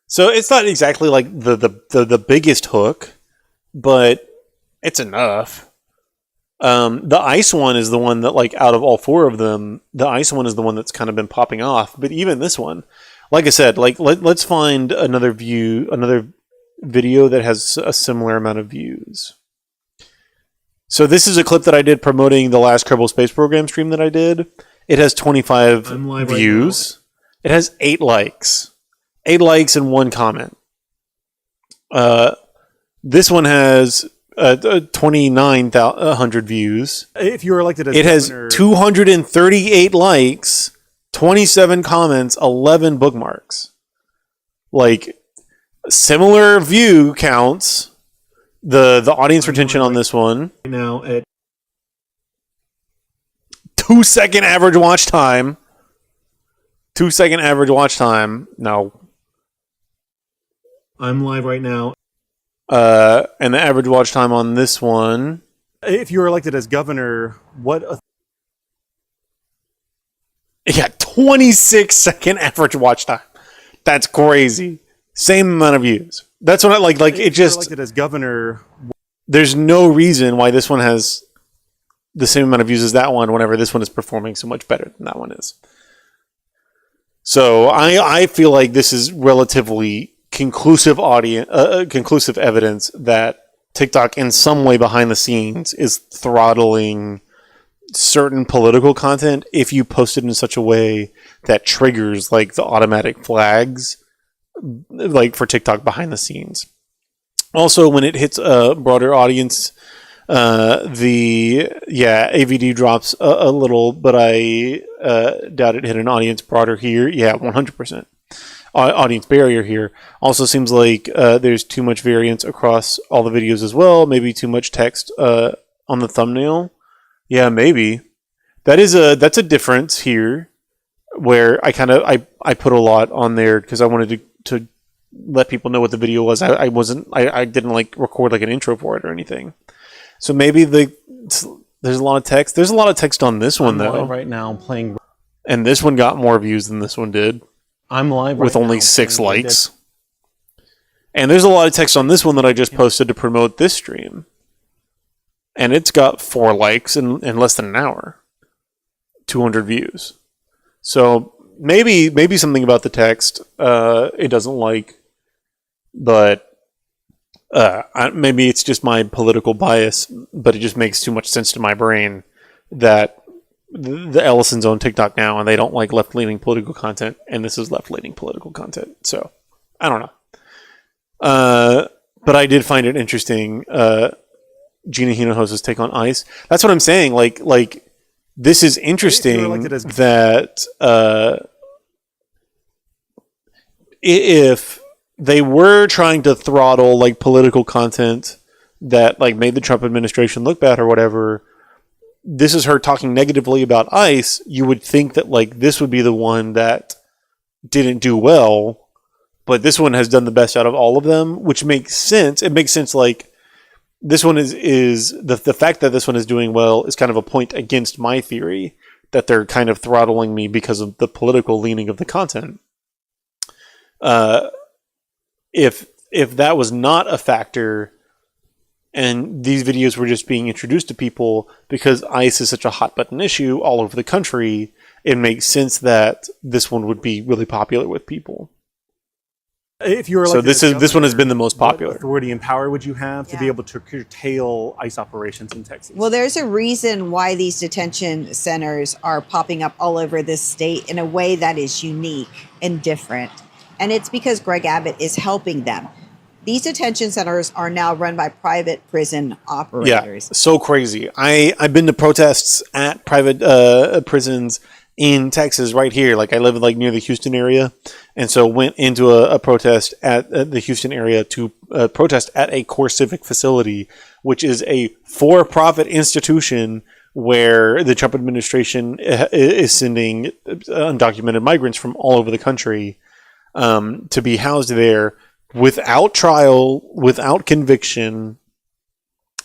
S1: So it's not exactly like the biggest hook, but it's enough. The ice one is the one that, like, out of all four of them, the ice one is the one that's kind of been popping off. But even this one, like I said, like let's find another video that has a similar amount of views. So this is a clip that I did promoting the last Kerbal Space Program stream that I did. It has 25 views. It has 8 likes. 8 likes and 1 comment. This one has 2,900 views.
S2: If you were elected as
S1: governor, has 238 likes, 27 comments, 11 bookmarks. Like, similar view counts. The audience retention on this one now at 2-second average watch time. 2-second average watch time. No. I'm live right now. And the average watch time on this one.
S2: If you were elected as governor, what?
S1: Yeah, 26-second average watch time. That's crazy. Same amount of views. That's what I like. Like, it just.
S2: Elected as governor.
S1: There's no reason why this one has the same amount of views as that one whenever this one is performing so much better than that one is. So I feel like this is relatively conclusive conclusive evidence that TikTok in some way behind the scenes is throttling certain political content if you post it in such a way that triggers like the automatic flags like for TikTok behind the scenes. Also, when it hits a broader audience, AVD drops a little, but I doubt it hit an audience broader here. Yeah, 100%. Audience barrier here. Also seems like there's too much variance across all the videos as well. Maybe too much text on the thumbnail. Yeah, maybe. That's a difference here where I put a lot on there because I wanted to let people know what the video was. I didn't like record like an intro for it or anything. So maybe there's a lot of text. There's a lot of text on this one though.
S2: Right now playing,
S1: and this one got more views than this one did.
S2: I'm live
S1: with only 6 likes. And there's a lot of text on this one that I just posted to promote this stream. And it's got 4 likes in less than an hour. 200 views. So maybe something about the text it doesn't like. But maybe it's just my political bias, but it just makes too much sense to my brain that the Ellisons own TikTok now, and they don't like left-leaning political content, and this is left-leaning political content. So, I don't know. But I did find it interesting, Gina Hinojosa's take on ice. That's what I'm saying. Like this is interesting that if they were trying to throttle like political content that like made the Trump administration look bad or whatever, this is her talking negatively about ICE, you would think that like this would be the one that didn't do well, but this one has done the best out of all of them, which makes sense. It makes sense like this one is the fact that this one is doing well is kind of a point against my theory that they're kind of throttling me because of the political leaning of the content. If that was not a factor, And these videos were just being introduced to people because ICE is such a hot button issue all over the country. It makes sense that this one would be really popular with people.
S2: If you were
S1: so this one has been the most popular.
S2: What authority and power would you have to be able to curtail ICE operations in Texas?
S3: Well, there's a reason why these detention centers are popping up all over this state in a way that is unique and different. And it's because Greg Abbott is helping them. These detention centers are now run by private prison operators.
S1: Yeah, so crazy. I've been to protests at private prisons in Texas right here. Like I live like near the Houston area. And so went into a protest at the Houston area to protest at a core civic facility, which is a for-profit institution where the Trump administration is sending undocumented migrants from all over the country to be housed there without trial, without conviction,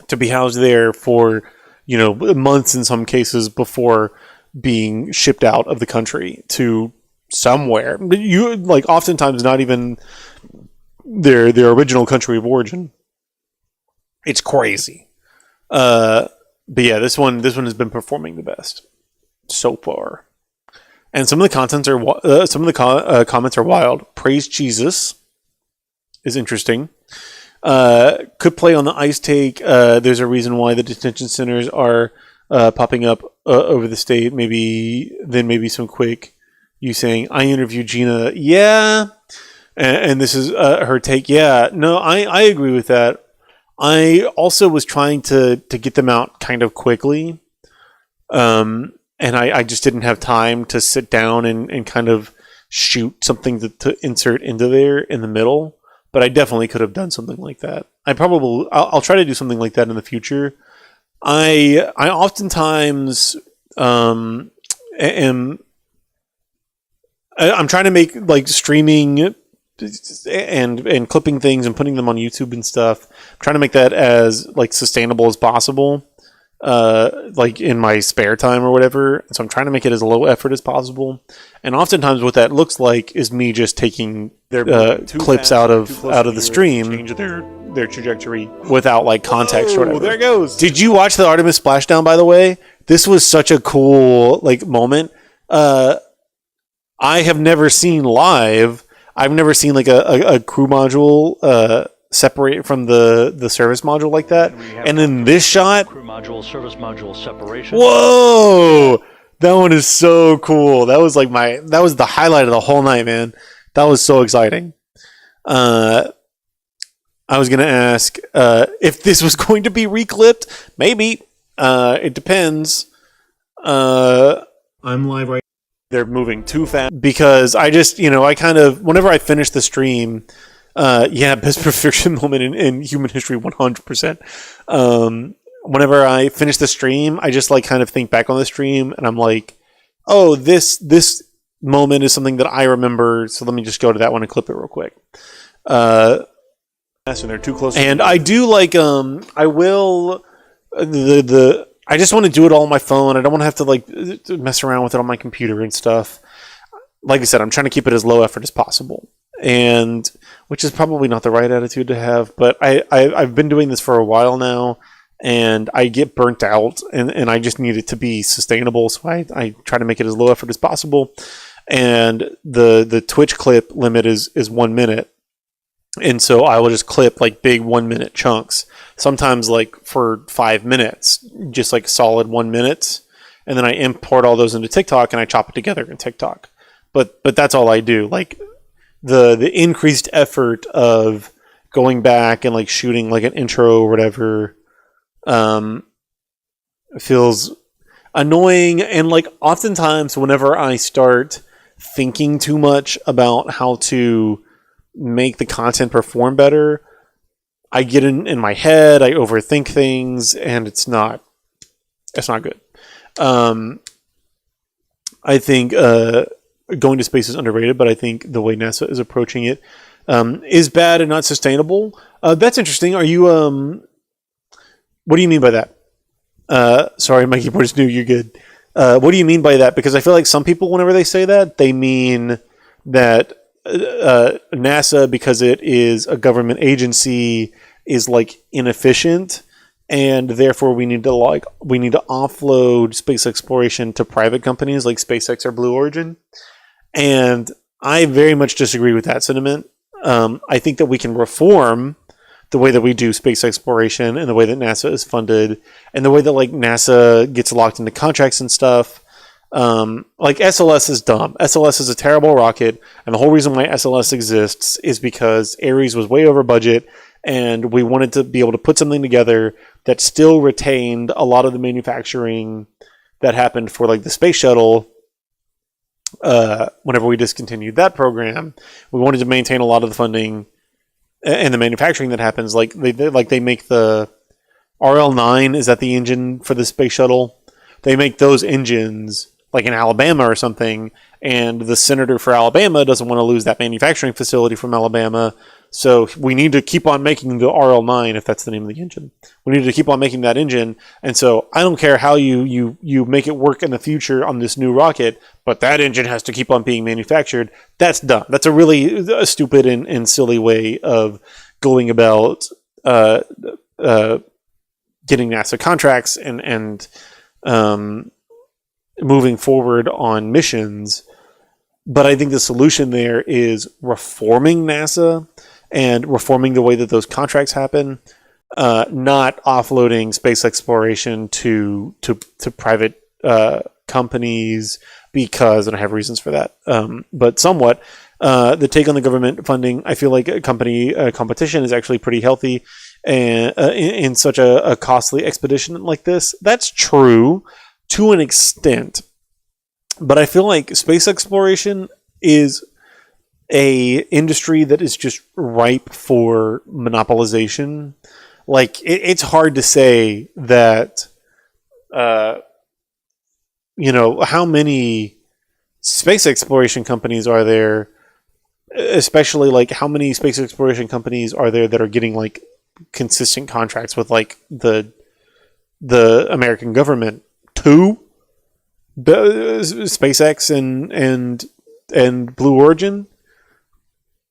S1: to be housed there for, months in some cases before being shipped out of the country to somewhere. You like oftentimes not even their original country of origin. It's crazy. But yeah, this one has been performing the best so far. And some of the comments are wild. Praise Jesus is interesting. Could play on the ICE take. There's a reason why the detention centers are popping up over the state. Maybe some quick. You saying, I interviewed Gina. Yeah. And this is her take. Yeah. No, I agree with that. I also was trying to get them out kind of quickly. And I just didn't have time to sit down and kind of shoot something to insert into there in the middle. But I definitely could have done something like that. I'll try to do something like that in the future. I oftentimes I'm trying to make like streaming and clipping things and putting them on YouTube and stuff. I'm trying to make that as like sustainable as possible, like in my spare time or whatever. So I'm trying to make it as low effort as possible. And oftentimes, what that looks like is me just taking clips out of the stream, change their trajectory without like context or whatever. There it goes. Did you watch the Artemis splashdown? By the way, this was such a cool like moment. I have never seen live. I've never seen like a crew module separate from the service module like that. And then this shot,
S5: crew module, service module separation.
S1: Whoa, that one is so cool. That was the highlight of the whole night, man. That was so exciting. I was gonna ask if this was going to be reclipped. Maybe. It depends. I'm live right. They're moving too fast because I just, I kind of, whenever I finish the stream, best perfection moment in human history, 100%. Whenever I finish the stream, I just like kind of think back on the stream and I'm like, oh, this moment is something that I remember. So let me just go to that one and clip it real quick. And they're too close. And I do like, I will, I just want to do it all on my phone. I don't want to have to like mess around with it on my computer and stuff. Like I said, I'm trying to keep it as low effort as possible, and which is probably not the right attitude to have. But I've been doing this for a while now, and I get burnt out, and I just need it to be sustainable. So I try to make it as low effort as possible. And the Twitch clip limit is 1 minute. And so I will just clip like big 1 minute chunks, sometimes like for 5 minutes, just like solid 1 minute. And then I import all those into TikTok and I chop it together in TikTok. But that's all I do. Like the increased effort of going back and like shooting like an intro or whatever feels annoying. And like oftentimes whenever I start thinking too much about how to make the content perform better, I get in my head, I overthink things, and it's not good. I think going to space is underrated, but I think the way NASA is approaching it is bad and not sustainable. That's interesting. Are you what do you mean by that? Sorry, my keyboard is new. You're good. What do you mean by that? Because I feel like some people, whenever they say that, they mean that NASA, because it is a government agency is like inefficient, and therefore we need to offload space exploration to private companies like SpaceX or Blue Origin. And I very much disagree with that sentiment. I think that we can reform the way that we do space exploration and the way that NASA is funded and the way that like NASA gets locked into contracts and stuff. Like SLS is dumb. SLS is a terrible rocket, and the whole reason why SLS exists is because Ares was way over budget, and we wanted to be able to put something together that still retained a lot of the manufacturing that happened for like the space shuttle. Whenever we discontinued that program, we wanted to maintain a lot of the funding and the manufacturing that happens. Like they make the RL-9, is that the engine for the space shuttle? They make those engines like in Alabama or something, and the senator for Alabama doesn't want to lose that manufacturing facility from Alabama, so we need to keep on making the RL-9, if that's the name of the engine. We need to keep on making that engine, and so I don't care how you make it work in the future on this new rocket, but that engine has to keep on being manufactured. That's dumb. That's a really stupid and silly way of going about getting NASA contracts and moving forward on missions. But I think the solution there is reforming NASA and reforming the way that those contracts happen, not offloading space exploration to private companies, because, and I have reasons for that, but somewhat, the take on the government funding, I feel like competition is actually pretty healthy, and in such a costly expedition like this. That's true to an extent, but I feel like space exploration is a industry that is just ripe for monopolization. Like it's hard to say that, how many space exploration companies are there, especially like how many space exploration companies are there that are getting like consistent contracts with like the American government. 2, SpaceX and Blue Origin.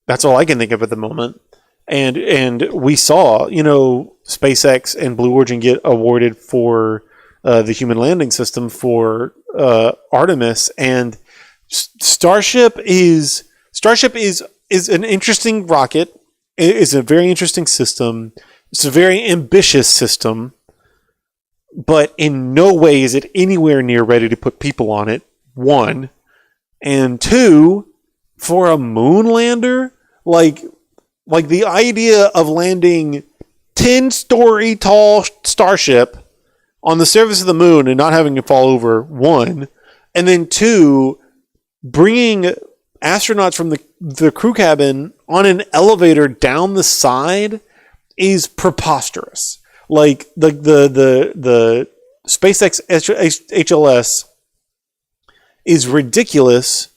S1: That's all I can think of at the moment. And we saw, SpaceX and Blue Origin get awarded for the human landing system for Artemis, and Starship is an interesting rocket. It is a very interesting system. It's a very ambitious system, but in no way is it anywhere near ready to put people on it, 1. And 2, for a moon lander, like the idea of landing 10-story tall Starship on the surface of the moon and not having it fall over, 1. And then 2, bringing astronauts from the crew cabin on an elevator down the side is preposterous. Like the SpaceX HLS is ridiculous,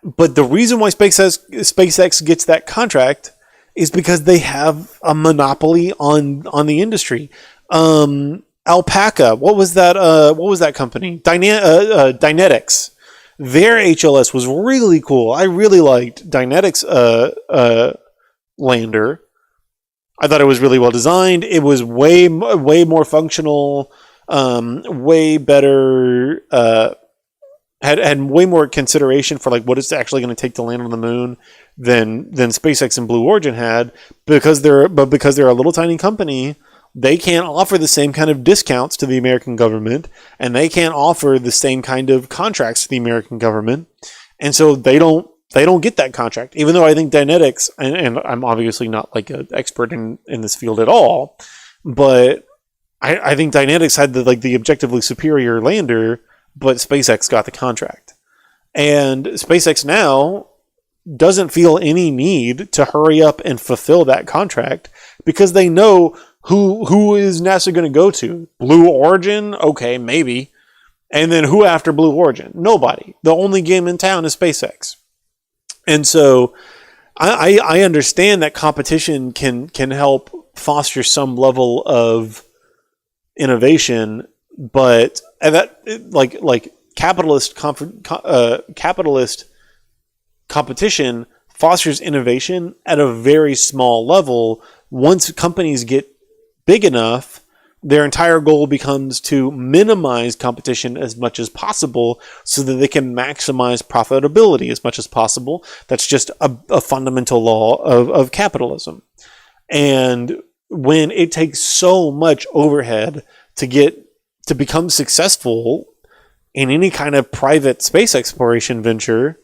S1: but the reason why SpaceX gets that contract is because they have a monopoly on the industry. Alpaca, what was that company? Dynetics. Their HLS was really cool. I really liked Dynetics lander. I thought it was really well designed. It was way more functional, way better, had way more consideration for like what it's actually going to take to land on the moon than SpaceX and Blue Origin had, because they're a little tiny company. They can't offer the same kind of discounts to the American government, and they can't offer the same kind of contracts to the American government, and so they don't get that contract. Even though I think Dynetics, and I'm obviously not like an expert in this field at all, but I think Dynetics had the objectively superior lander, but SpaceX got the contract. And SpaceX now doesn't feel any need to hurry up and fulfill that contract, because they know who is NASA going to go to. Blue Origin? Okay, maybe. And then who after Blue Origin? Nobody. The only game in town is SpaceX. And so I understand that competition can help foster some level of innovation, but that like capitalist competition fosters innovation at a very small level, once companies get big enough, their entire goal becomes to minimize competition as much as possible so that they can maximize profitability as much as possible. That's just a fundamental law of capitalism. And when it takes so much overhead to become successful in any kind of private space exploration venture,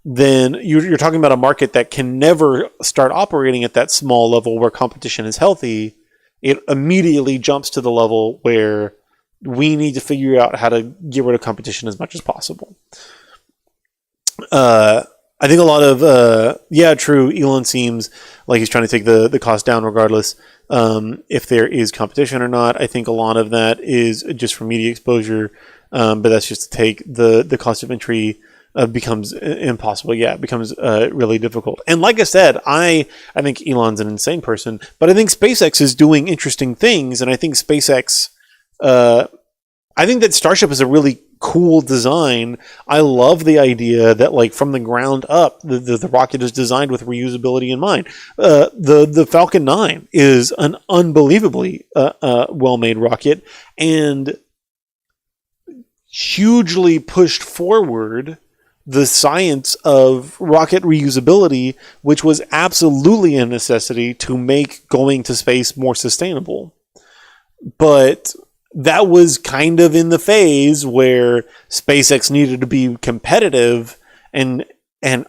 S1: then you're talking about a market that can never start operating at that small level where competition is healthy. It immediately jumps to the level where we need to figure out how to get rid of competition as much as possible. I think a lot of, true, Elon seems like he's trying to take the cost down regardless if there is competition or not. I think a lot of that is just for media exposure, but that's just to take the cost of entry becomes impossible. Yeah, it becomes really difficult. And like I said, I think Elon's an insane person, but I think SpaceX is doing interesting things, and I think SpaceX, I think that Starship is a really cool design. I love the idea that, like, from the ground up, the rocket is designed with reusability in mind. The Falcon 9 is an unbelievably well-made rocket, and hugely pushed forward the science of rocket reusability, which was absolutely a necessity to make going to space more sustainable. But that was kind of in the phase where SpaceX needed to be competitive and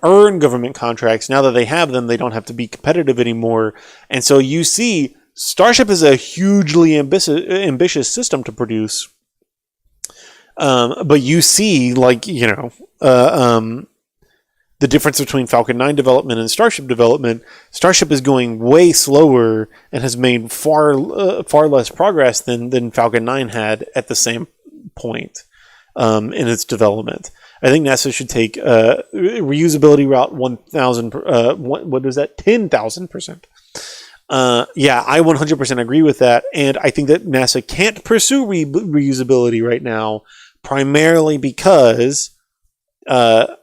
S1: earn government contracts. Now that they have them, they don't have to be competitive anymore. And so you see, Starship is a hugely ambitious system to produce. But you see, like, the difference between Falcon 9 development and Starship development. Starship is going way slower and has made far less progress than Falcon 9 had at the same point in its development. I think NASA should take reusability route 1,000. What is that? 10,000%. Yeah, I 100% agree with that, and I think that NASA can't pursue reusability right now, primarily because they're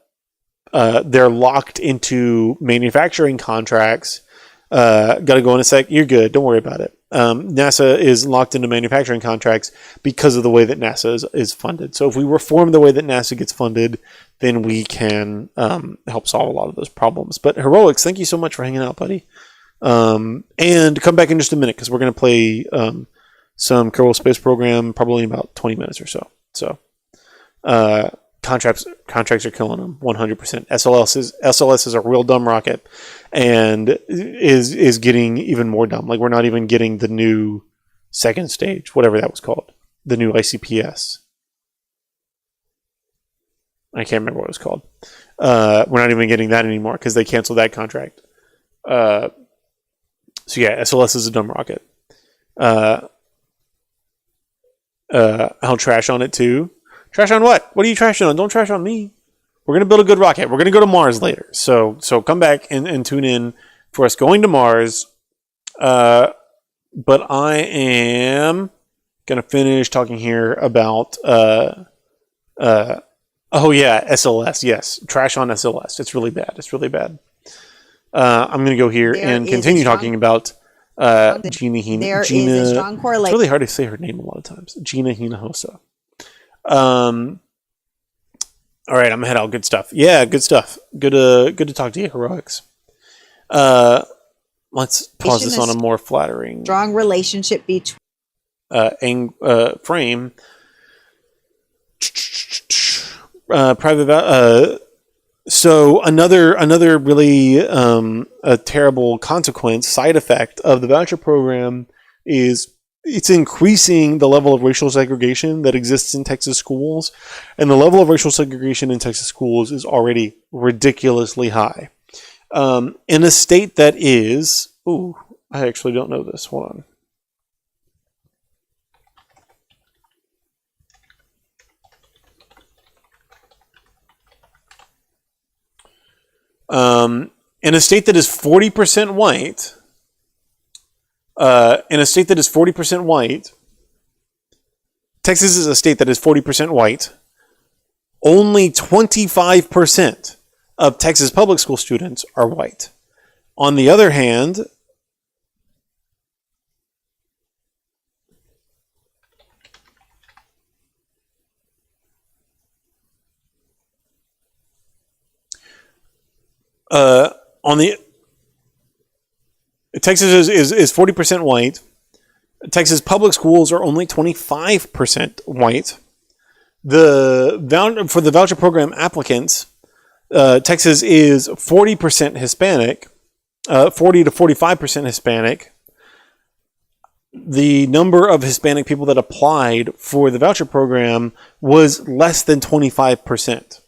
S1: locked into manufacturing contracts. Got to go in a sec. You're good. Don't worry about it. NASA is locked into manufacturing contracts because of the way that NASA is funded. So if we reform the way that NASA gets funded, then we can help solve a lot of those problems. But Heroics, thank you so much for hanging out, buddy. And come back in just a minute because we're going to play some Kerbal Space Program probably in about 20 minutes or so. So contracts are killing them 100%. SLS is a real dumb rocket and is getting even more dumb. Like, we're not even getting the new second stage, whatever that was called, the new ICPS. I can't remember what it was called. We're not even getting that anymore because they canceled that contract. So yeah, SLS is a dumb rocket. I'll trash on it too. Trash on what? What are you trashing on? Don't trash on me. We're gonna build a good rocket. We're gonna go to Mars later. So come back and tune in for us going to Mars. But I am gonna finish talking here about SLS. Yes, trash on SLS. It's really bad. I'm going to go here and continue talking about Gina Hinojosa.
S3: There is a strong correlation.
S1: It's really hard to say her name a lot of times. Gina Hinojosa. All right, I'm going to head out. Good stuff. Yeah, good stuff. Good to talk to you, Heroics. Let's pause this on a more flattering...
S3: Strong relationship between...
S1: frame. Private... So another really a terrible consequence, side effect of the voucher program is it's increasing the level of racial segregation that exists in Texas schools, and the level of racial segregation in Texas schools is already ridiculously high. In a state that is, I actually don't know this. Hold on. In a state that is 40% white, Texas is a state that is 40% white. Only 25% of Texas public school students are white. On the other hand, On the Texas is 40% white. Texas public schools are only 25% white. For the voucher program applicants, Texas is 40% Hispanic, 40 to 45% Hispanic. The number of Hispanic people that applied for the voucher program was less than 25%.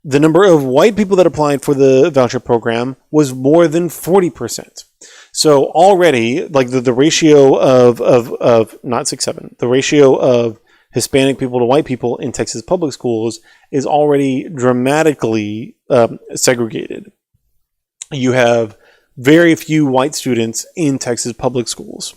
S1: The number of white people that applied for the voucher program was more than 40%. So already, like the ratio of not 6-7, the ratio of Hispanic people to white people in Texas public schools is already dramatically segregated. You have very few white students in Texas public schools.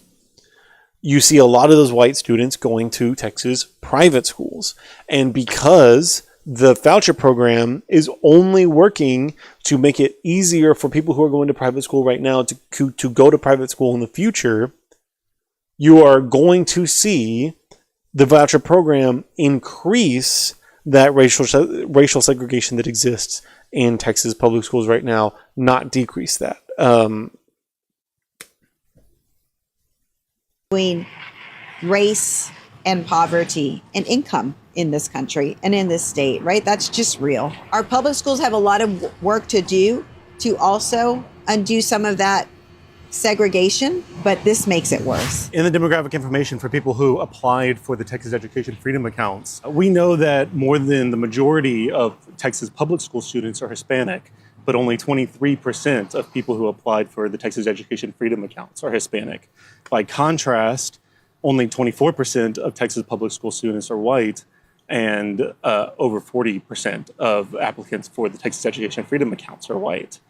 S1: You see a lot of those white students going to Texas private schools. And because the voucher program is only working to make it easier for people who are going to private school right now to go to private school in the future, you are going to see the voucher program increase that racial segregation that exists in Texas public schools right now, not decrease that.
S3: Between race and poverty and income in this country and in this state, right? That's just real. Our public schools have a lot of work to do to also undo some of that segregation, but this makes it worse.
S2: In the demographic information for people who applied for the Texas Education Freedom Accounts, we know that more than the majority of Texas public school students are Hispanic, but only 23% of people who applied for the Texas Education Freedom Accounts are Hispanic. By contrast, only 24% of Texas public school students are white, and over 40% of applicants for the Texas Education Freedom Accounts are white.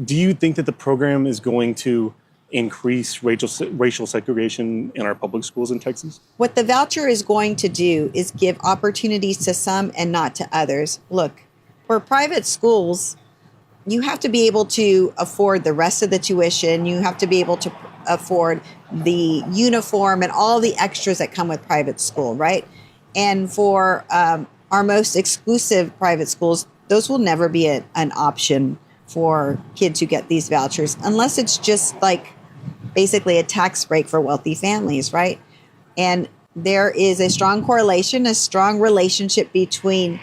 S2: Do you think that the program is going to increase racial segregation in our public schools in Texas?
S3: What the voucher is going to do is give opportunities to some and not to others. Look, for private schools, you have to be able to afford the rest of the tuition. You have to be able to afford the uniform and all the extras that come with private school, right? And for our most exclusive private schools, those will never be an option for kids who get these vouchers, unless it's just like basically a tax break for wealthy families, right? And there is a strong correlation, a strong relationship between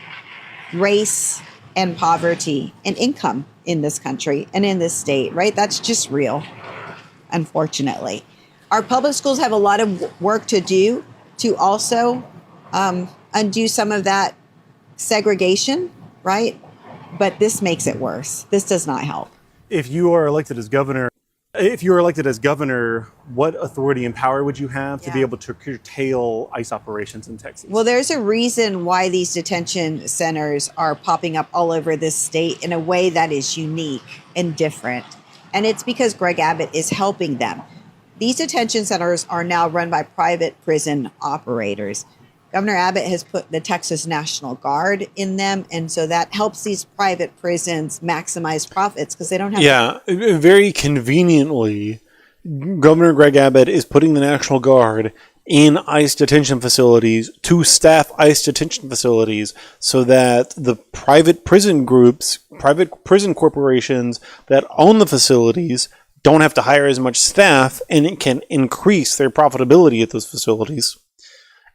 S3: race and poverty and income in this country and in this state, right? That's just real, unfortunately. Our public schools have a lot of work to do to also undo some of that segregation, right? But this makes it worse. This does not help.
S2: If you are elected as governor, what authority and power would you have to be able to curtail ICE operations in Texas?
S3: Well, there's a reason why these detention centers are popping up all over this state in a way that is unique and different. And it's because Greg Abbott is helping them. These detention centers are now run by private prison operators. Governor Abbott has put the Texas National Guard in them, and so that helps these private prisons maximize profits because they don't have...
S1: Yeah, very conveniently, Governor Greg Abbott is putting the National Guard in ICE detention facilities to staff ICE detention facilities so that the private prison groups, private prison corporations that own the facilities don't have to hire as much staff, and it can increase their profitability at those facilities.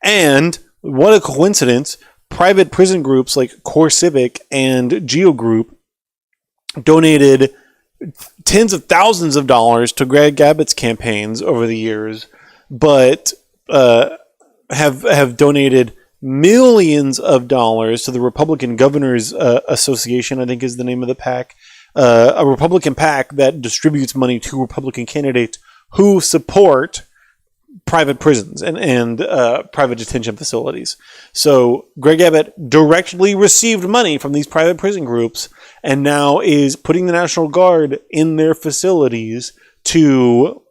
S1: And what a coincidence, private prison groups like Core Civic and Geo Group donated tens of thousands of dollars to Greg Abbott's campaigns over the years, but have donated millions of dollars to the Republican Governors Association, I think is the name of the PAC, a Republican PAC that distributes money to Republican candidates who support private prisons and private detention facilities. So Greg Abbott directly received money from these private prison groups and now is putting the National Guard in their facilities to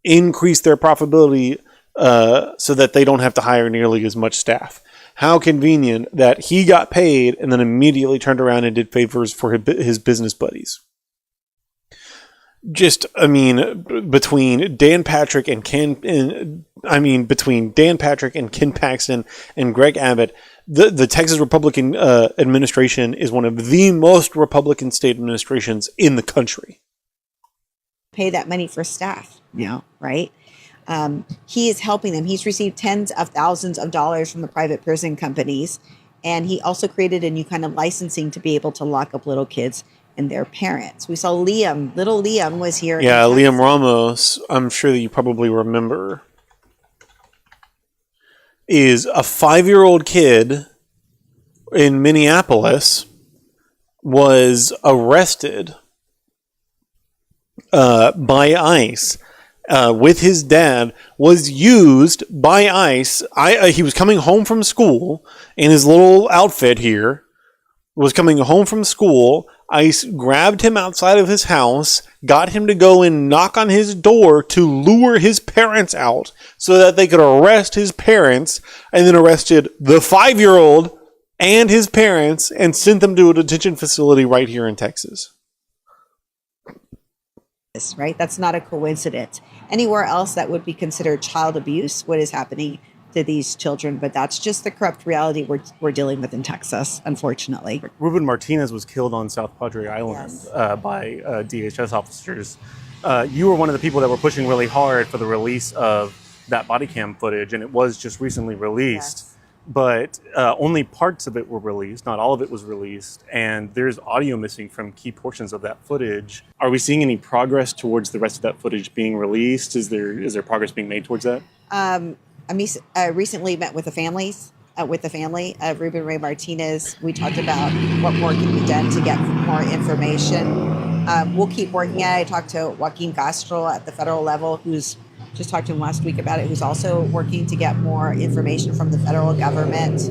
S1: increase their profitability so that they don't have to hire nearly as much staff. How convenient that he got paid and then immediately turned around and did favors for his business buddies. Just, I mean, between Dan Patrick and Ken Paxton and Greg Abbott, the Texas Republican administration is one of the most Republican state administrations in the country.
S3: Pay that money for staff, right? He is helping them. He's received tens of thousands of dollars from the private prison companies. And he also created a new kind of licensing to be able to lock up little kids and their parents. We saw little Liam was here.
S1: Yeah, Liam Ramos, I'm sure that you probably remember, is a 5-year-old kid in Minneapolis, was arrested by ICE with his dad, was used by ICE. He was coming home from school in his little outfit here, was coming home from school. ICE grabbed him outside of his house, got him to go and knock on his door to lure his parents out so that they could arrest his parents, and then arrested the 5-year-old and his parents and sent them to a detention facility right here in Texas.
S3: Right? That's not a coincidence. Anywhere else that would be considered child abuse, what is happening to these children, but that's just the corrupt reality we're dealing with in Texas, unfortunately.
S2: Ruben Martinez was killed on South Padre Island by DHS officers. You were one of the people that were pushing really hard for the release of that body cam footage, and it was just recently released. Yes. But only parts of it were released, not all of it was released, and there's audio missing from key portions of that footage. Are we seeing any progress towards the rest of that footage being released? Is there progress being made towards that?
S3: I recently met with the family of Ruben Ray Martinez. We talked about what more can be done to get more information. We'll keep working at it. I talked to Joaquin Castro at the federal level, who's just talked to him last week about it, who's also working to get more information from the federal government.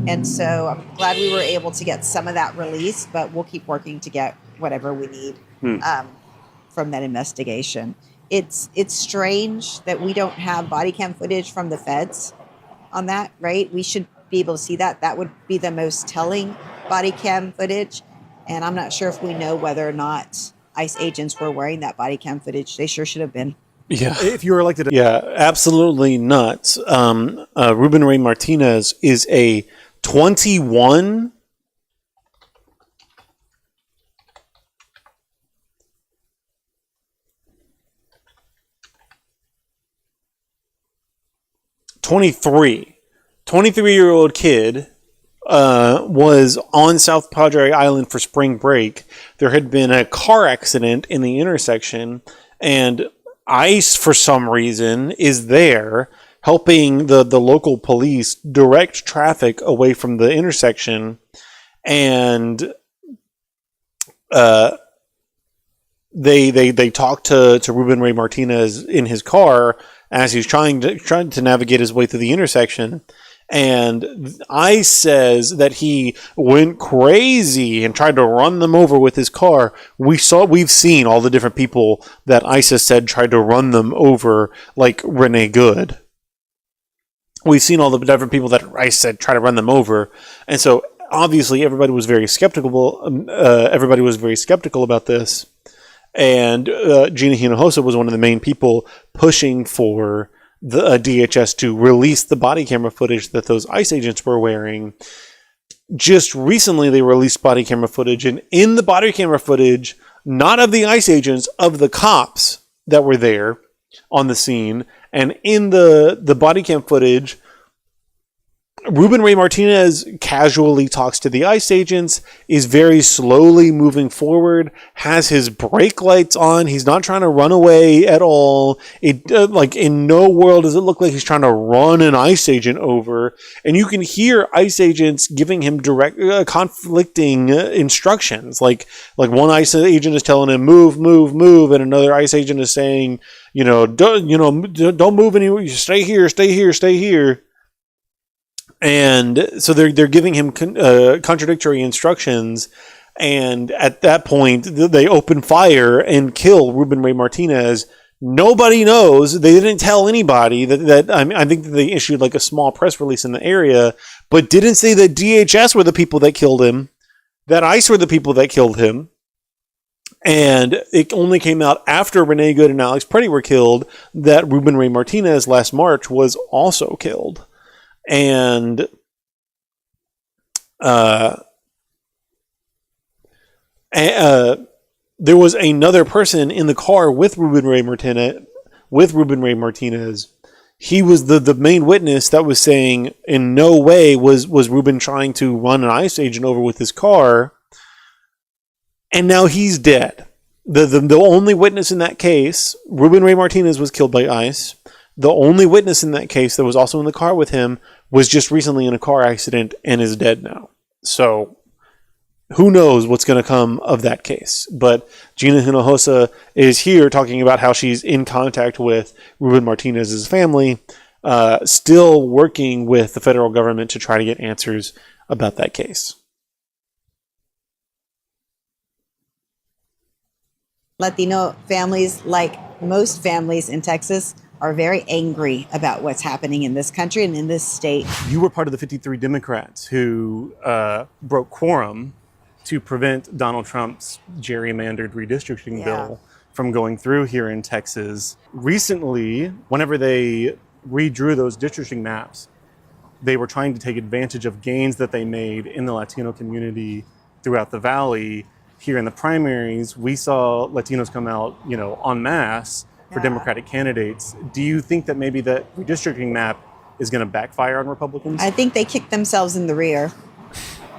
S3: And so I'm glad we were able to get some of that released, but we'll keep working to get whatever we need from that investigation. It's strange that we don't have body cam footage from the feds on that, right? We should be able to see that. That would be the most telling body cam footage. And I'm not sure if we know whether or not ICE agents were wearing that body cam footage. They sure should have been.
S1: Yeah.
S2: If you were elected.
S1: Yeah, absolutely nuts. Ruben Ray Martinez is a 21 23-year-old kid was on South Padre Island for spring break. There had been a car accident in the intersection, and ICE, for some reason, is there helping the local police direct traffic away from the intersection. And they talked to Ruben Ray Martinez in his car as he's trying to navigate his way through the intersection. And ICE says that he went crazy and tried to run them over with his car. We've seen all the different people that ICE has said tried to run them over, like Renee Good. We've seen all the different people that ICE said try to run them over. And so obviously everybody was very skeptical. Everybody was very skeptical about this. And Gina Hinojosa was one of the main people pushing for the DHS to release the body camera footage that those ICE agents were wearing. Just recently, they released body camera footage, and in the body camera footage, not of the ICE agents, of the cops that were there on the scene, and in the body cam footage, Ruben Ray Martinez casually talks to the ICE agents, is very slowly moving forward, has his brake lights on. He's not trying to run away at all. Like in no world does it look like he's trying to run an ICE agent over. And you can hear ICE agents giving him direct conflicting instructions. Like one ICE agent is telling him move, move, move, and another ICE agent is saying, don't move anywhere. Stay here, stay here, stay here. And so they're giving him contradictory instructions, and at that point they open fire and kill Ruben Ray Martinez. Nobody knows. They didn't tell anybody that I think that they issued like a small press release in the area, but didn't say that DHS were the people that killed him, that ICE were the people that killed him. And it only came out after Renee Good and Alex Preddy were killed that Ruben Ray Martinez last March was also killed. And Uh, there was another person in the car with Ruben Ray Martinez. He was the main witness that was saying in no way was Ruben trying to run an ICE agent over with his car. And now he's dead. The only witness in that case, Ruben Ray Martinez, was killed by ICE. The only witness in that case that was also in the car with him was just recently in a car accident and is dead now. So who knows what's going to come of that case. But Gina Hinojosa is here talking about how she's in contact with Ruben Martinez's family, still working with the federal government to try to get answers about that case.
S3: Latino families, like most families in Texas, are very angry about what's happening in this country and in this state.
S2: You were part of the 53 Democrats who broke quorum to prevent Donald Trump's gerrymandered redistricting bill from going through here in Texas. Recently, whenever they redrew those districting maps, they were trying to take advantage of gains that they made in the Latino community throughout the Valley. Here in the primaries, we saw Latinos come out, en masse for Democratic candidates. Do you think that maybe that redistricting map is going to backfire on Republicans?
S3: I think they kicked themselves in the rear.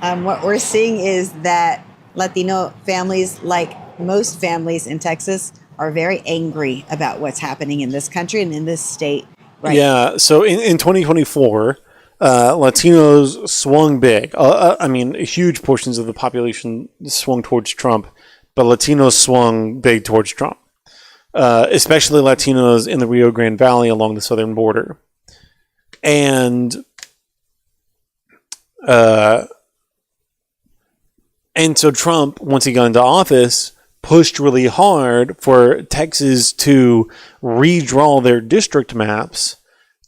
S3: What we're seeing is that Latino families, like most families in Texas, are very angry about what's happening in this country and in this state. Right?
S1: Yeah, so in 2024, Latinos swung big. Huge portions of the population swung towards Trump, but Latinos swung big towards Trump, especially Latinos in the Rio Grande Valley along the southern border. And so Trump, once he got into office, pushed really hard for Texas to redraw their district maps,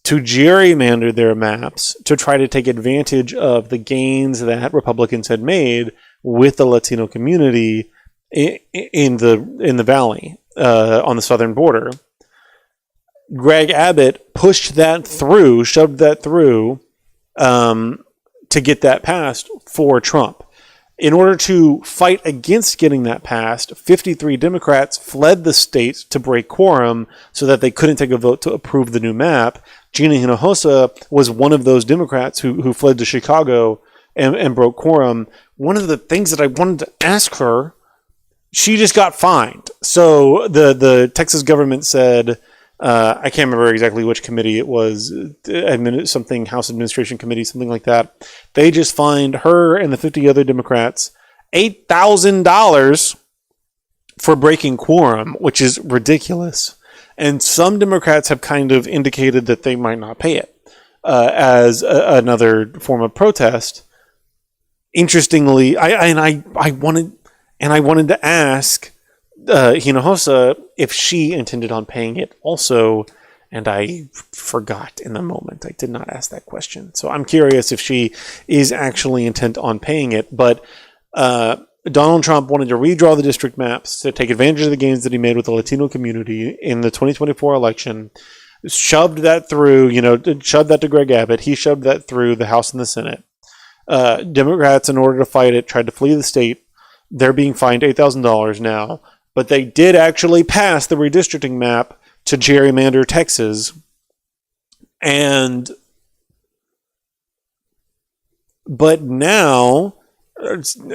S1: to gerrymander their maps, to try to take advantage of the gains that Republicans had made with the Latino community in the Valley, on the southern border. Greg Abbott pushed that through, shoved that through, to get that passed for Trump. In order to fight against getting that passed, 53 Democrats fled the state to break quorum so that they couldn't take a vote to approve the new map. Gina Hinojosa was one of those Democrats who fled to Chicago and broke quorum. One of the things that I wanted to ask her, she just got fined. So the Texas government said, I can't remember exactly which committee it was, something House Administration Committee, something like that. They just fined her and the 50 other Democrats $8,000 for breaking quorum, which is ridiculous. And some Democrats have kind of indicated that they might not pay it as another form of protest. Interestingly, I wanted to ask Hinojosa if she intended on paying it also, and I forgot in the moment. I did not ask that question. So I'm curious if she is actually intent on paying it. But Donald Trump wanted to redraw the district maps to take advantage of the gains that he made with the Latino community in the 2024 election, shoved that through, shoved that to Greg Abbott. He shoved that through the House and the Senate. Democrats, in order to fight it, tried to flee the state. They're being fined $8,000 now. But they did actually pass the redistricting map to gerrymander Texas. But now,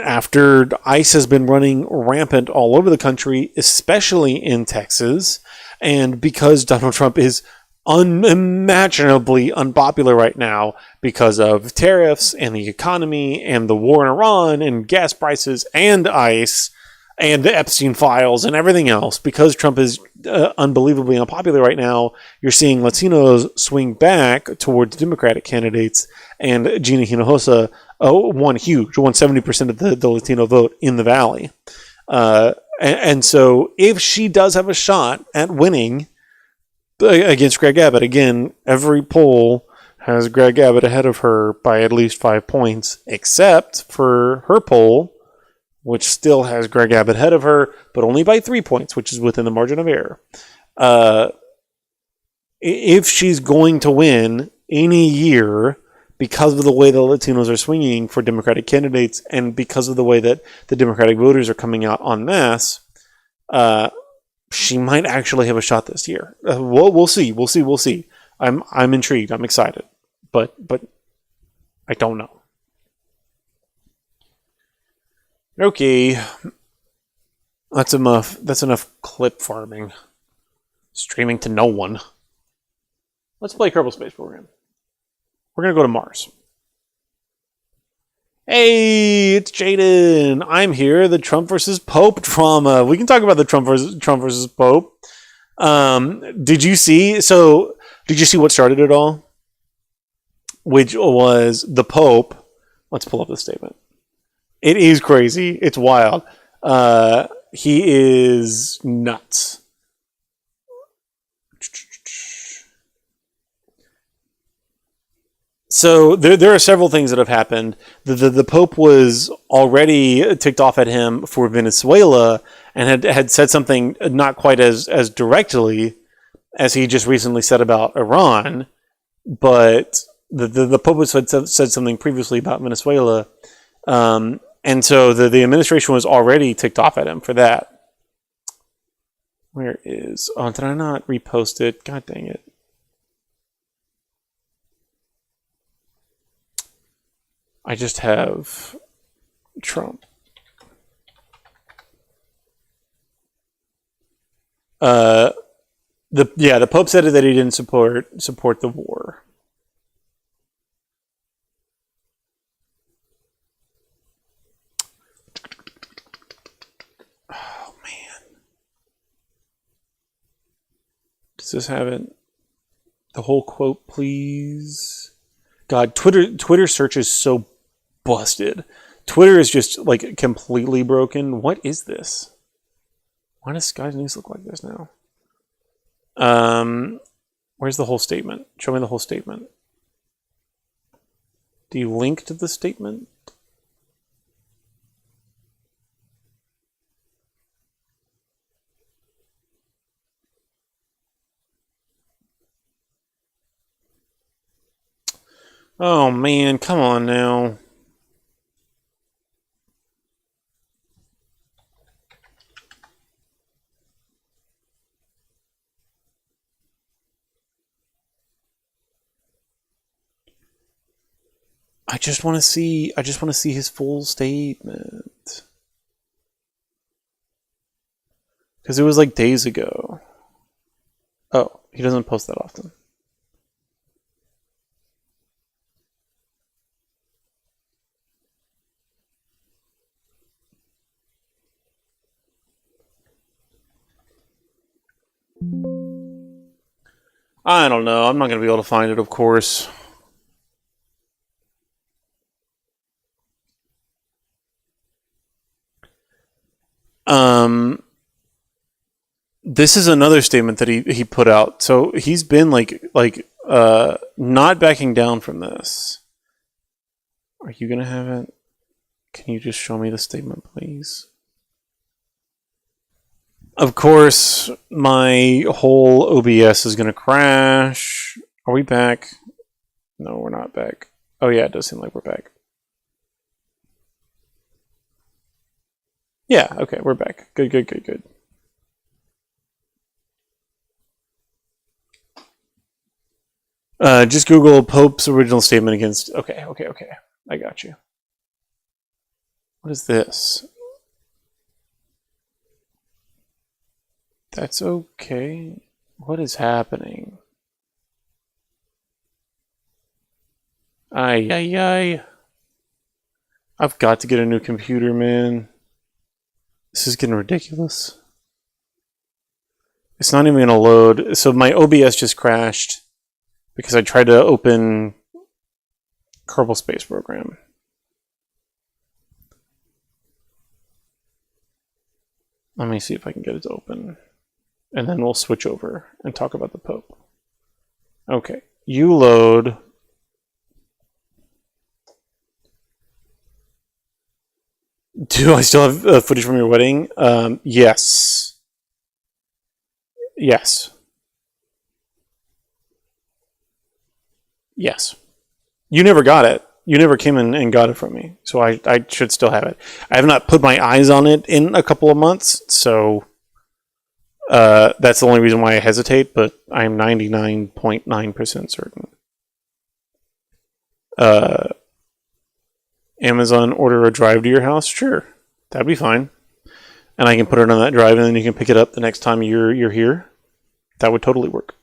S1: after ICE has been running rampant all over the country, especially in Texas, and because Donald Trump is unimaginably unpopular right now because of tariffs and the economy and the war in Iran and gas prices and ICE and the Epstein files and everything else, because Trump is unbelievably unpopular right now, you're seeing Latinos swing back towards Democratic candidates, and Gina Hinojosa won 70% of the Latino vote in the Valley. And so if she does have a shot at winning against Greg Abbott, again, every poll has Greg Abbott ahead of her by at least 5 points, except for her poll, which still has Greg Abbott ahead of her, but only by 3 points, which is within the margin of error. If she's going to win any year, because of the way the Latinos are swinging for Democratic candidates, and because of the way that the Democratic voters are coming out en masse, she might actually have a shot this year. We'll see. We'll see. I'm intrigued. I'm excited, but I don't know. Okay, that's enough. That's enough clip farming. Streaming to no one. Let's play Kerbal Space Program. We're gonna go to Mars. Hey, it's Jaden. I'm here. The Trump versus Pope drama. We can talk about the Trump versus Pope. Did you see? So, did you see what started it all? Which was the Pope. Let's pull up the statement. It is crazy. It's wild. He is nuts. So there are several things that have happened. The Pope was already ticked off at him for Venezuela and had said something not quite as directly as he just recently said about Iran, but the Pope had said something previously about Venezuela, and so the administration was already ticked off at him for that. Where is? Oh, did I not repost it? God dang it. I just have Trump. The Pope said that he didn't support the war. Oh man. Does this have it? The whole quote, please. God, Twitter search is so busted. Twitter is just like completely broken. What is this? Why does Sky's News look like this now? Where's the whole statement? Show me the whole statement. Do you link to the statement? Oh man, come on now. I just want to see his full statement. Because it was like days ago. Oh, he doesn't post that often. I don't know. I'm not going to be able to find it, of course. This is another statement that he put out. So he's been not backing down from this. Are you going to have it? Can you just show me the statement, please? Of course, my whole OBS is going to crash. Are we back? No, we're not back. Oh yeah, it does seem like we're back. Yeah, okay, we're back. Good. Just Google Pope's original statement against... Okay. I got you. What is this? That's okay. What is happening? Ay. I've got to get a new computer, man. This is getting ridiculous. It's not even going to load. So my OBS just crashed because I tried to open Kerbal Space Program. Let me see if I can get it to open. And then we'll switch over and talk about the Pope. Okay, you load. Do I still have footage from your wedding? Yes. Yes. You never got it. You never came in and got it from me. So I should still have it. I have not put my eyes on it in a couple of months, so that's the only reason why I hesitate, but I'm 99.9% certain. Amazon order a drive to your house? Sure. That'd be fine. And I can put it on that drive, and then you can pick it up the next time you're here. That would totally work.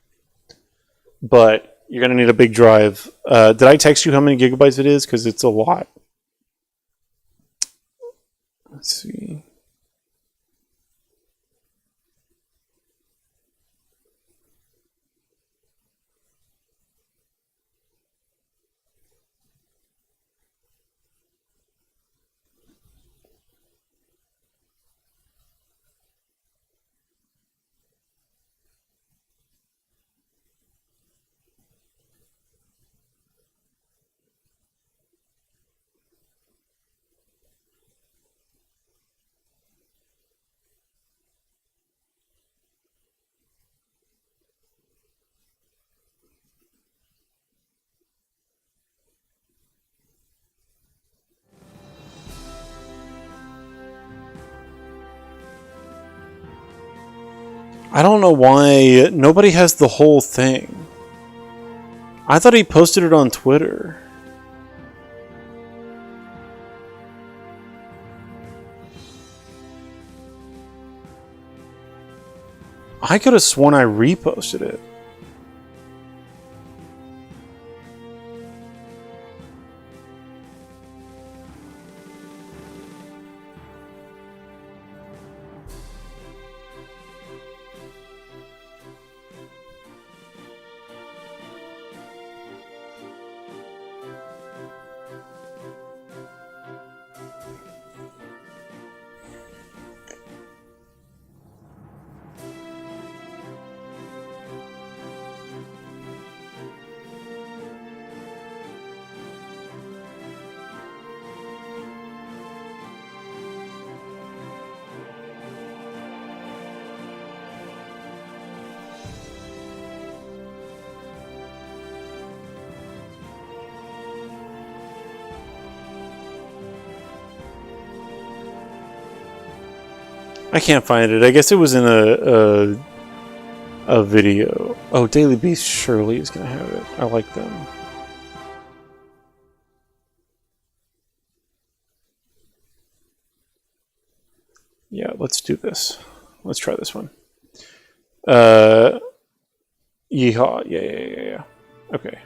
S1: But you're going to need a big drive. Did I text you how many gigabytes it is? Because it's a lot. Let's see. I don't know why nobody has the whole thing. I thought he posted it on Twitter. I could have sworn I reposted it. I can't find it. I guess it was in a video. Oh, Daily Beast surely is going to have it. I like them. Yeah, let's do this. Let's try this one. Yeehaw. Yeah. Okay.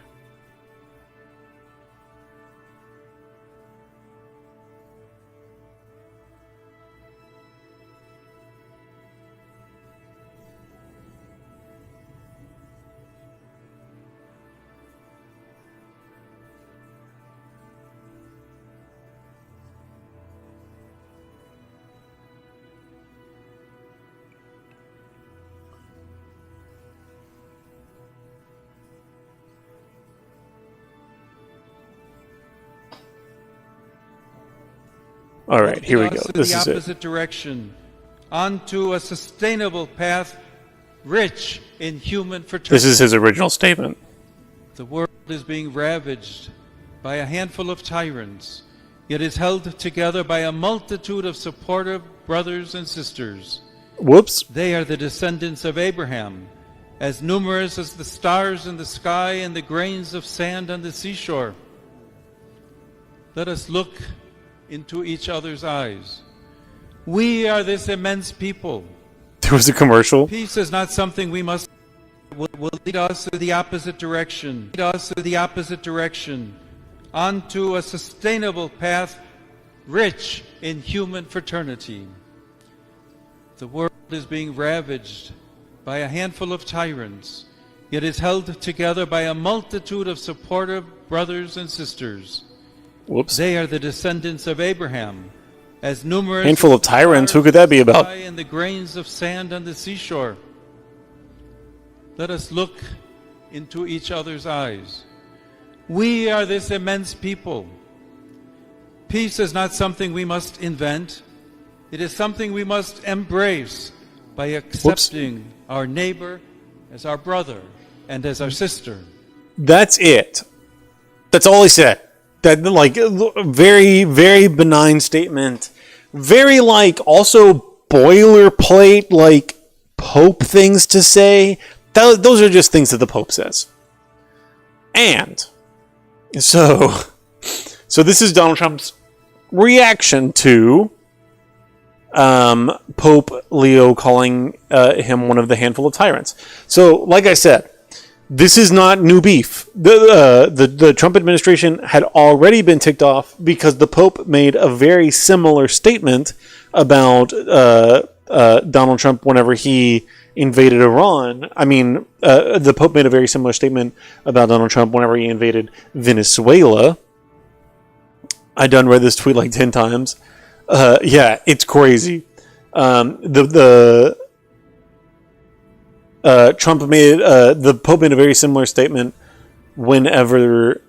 S1: All right, here we go. This is it.
S6: The opposite direction, onto a sustainable path, rich in human fraternity.
S1: This is his original statement.
S6: The world is being ravaged by a handful of tyrants, yet is held together by a multitude of supportive brothers and sisters.
S1: Whoops.
S6: They are the descendants of Abraham, as numerous as the stars in the sky and the grains of sand on the seashore. Let us look into each other's eyes. We are this immense people.
S1: There was a commercial.
S6: Peace is not something we must will lead us in the opposite direction. Lead us in the opposite direction, onto a sustainable path, rich in human fraternity. The world is being ravaged by a handful of tyrants, yet is held together by a multitude of supportive brothers and sisters.
S1: Whoops.
S6: They are the descendants of Abraham, as numerous
S1: Handful of tyrants. Who could that be about?
S6: and the grains of sand on the seashore. Let us look into each other's eyes. We are this immense people. Peace is not something we must invent. It is something we must embrace by accepting our neighbor as our brother and as our sister.
S1: That's it. That's all he said. That, like, very, very benign statement. Very, like, also boilerplate, like, Pope things to say. Those are just things that the Pope says. And so this is Donald Trump's reaction to Pope Leo calling him one of the handful of tyrants. So, like I said, this is not new beef. The Trump administration had already been ticked off because the Pope made a very similar statement about Donald Trump whenever he invaded Iran. I mean, the Pope made a very similar statement about Donald Trump whenever he invaded Venezuela. I done read this tweet like 10 times. Yeah, it's crazy. Trump made the Pope made a very similar statement whenever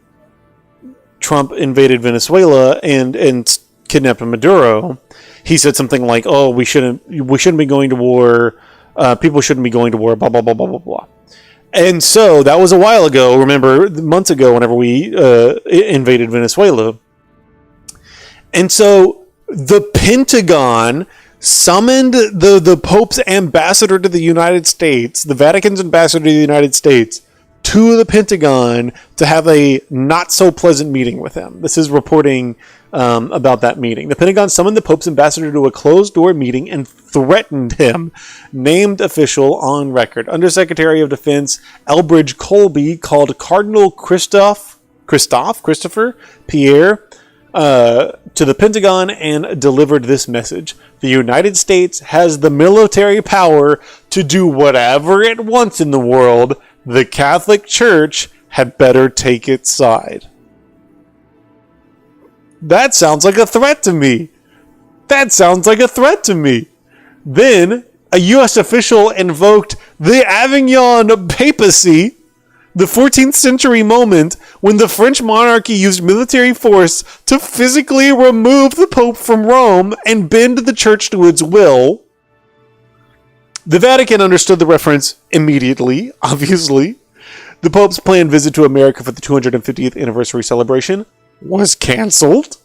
S1: Trump invaded Venezuela and kidnapped Maduro. He said something like, "Oh, we shouldn't be going to war. People shouldn't be going to war." Blah blah blah blah blah blah. And so that was a while ago. Remember, months ago, whenever we invaded Venezuela. And so the Pentagon summoned the Pope's ambassador to the United States, the Vatican's ambassador to the United States, to the Pentagon to have a not so pleasant meeting with him. This is reporting about that meeting. The Pentagon summoned the Pope's ambassador to a closed-door meeting and threatened him. Named official on record. Undersecretary of Defense Elbridge Colby called Cardinal Christopher Pierre to the Pentagon and delivered this message. The United States has the military power to do whatever it wants in the world. The Catholic Church had better take its side. That sounds like a threat to me. Then, a U.S. official invoked the Avignon papacy, the 14th century moment when the French monarchy used military force to physically remove the Pope from Rome and bend the church to its will. The Vatican understood the reference immediately, obviously. The Pope's planned visit to America for the 250th anniversary celebration was canceled.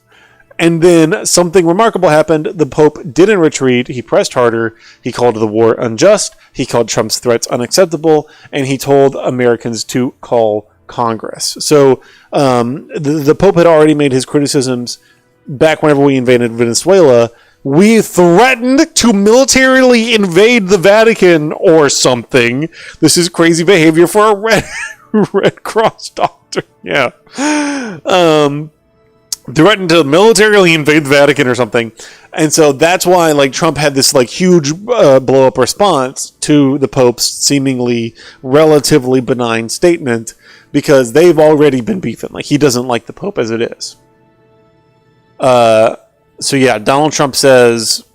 S1: And then something remarkable happened. The Pope didn't retreat. He pressed harder. He called the war unjust. He called Trump's threats unacceptable. And he told Americans to call Congress. So the Pope had already made his criticisms back whenever we invaded Venezuela. We threatened to militarily invade the Vatican or something. This is crazy behavior for a Red Cross doctor. Yeah. Threatened to militarily invade the Vatican or something. And so that's why, like, Trump had this, like, huge blow-up response to the Pope's seemingly relatively benign statement, because they've already been beefing. Like, he doesn't like the Pope as it is. So yeah, Donald Trump says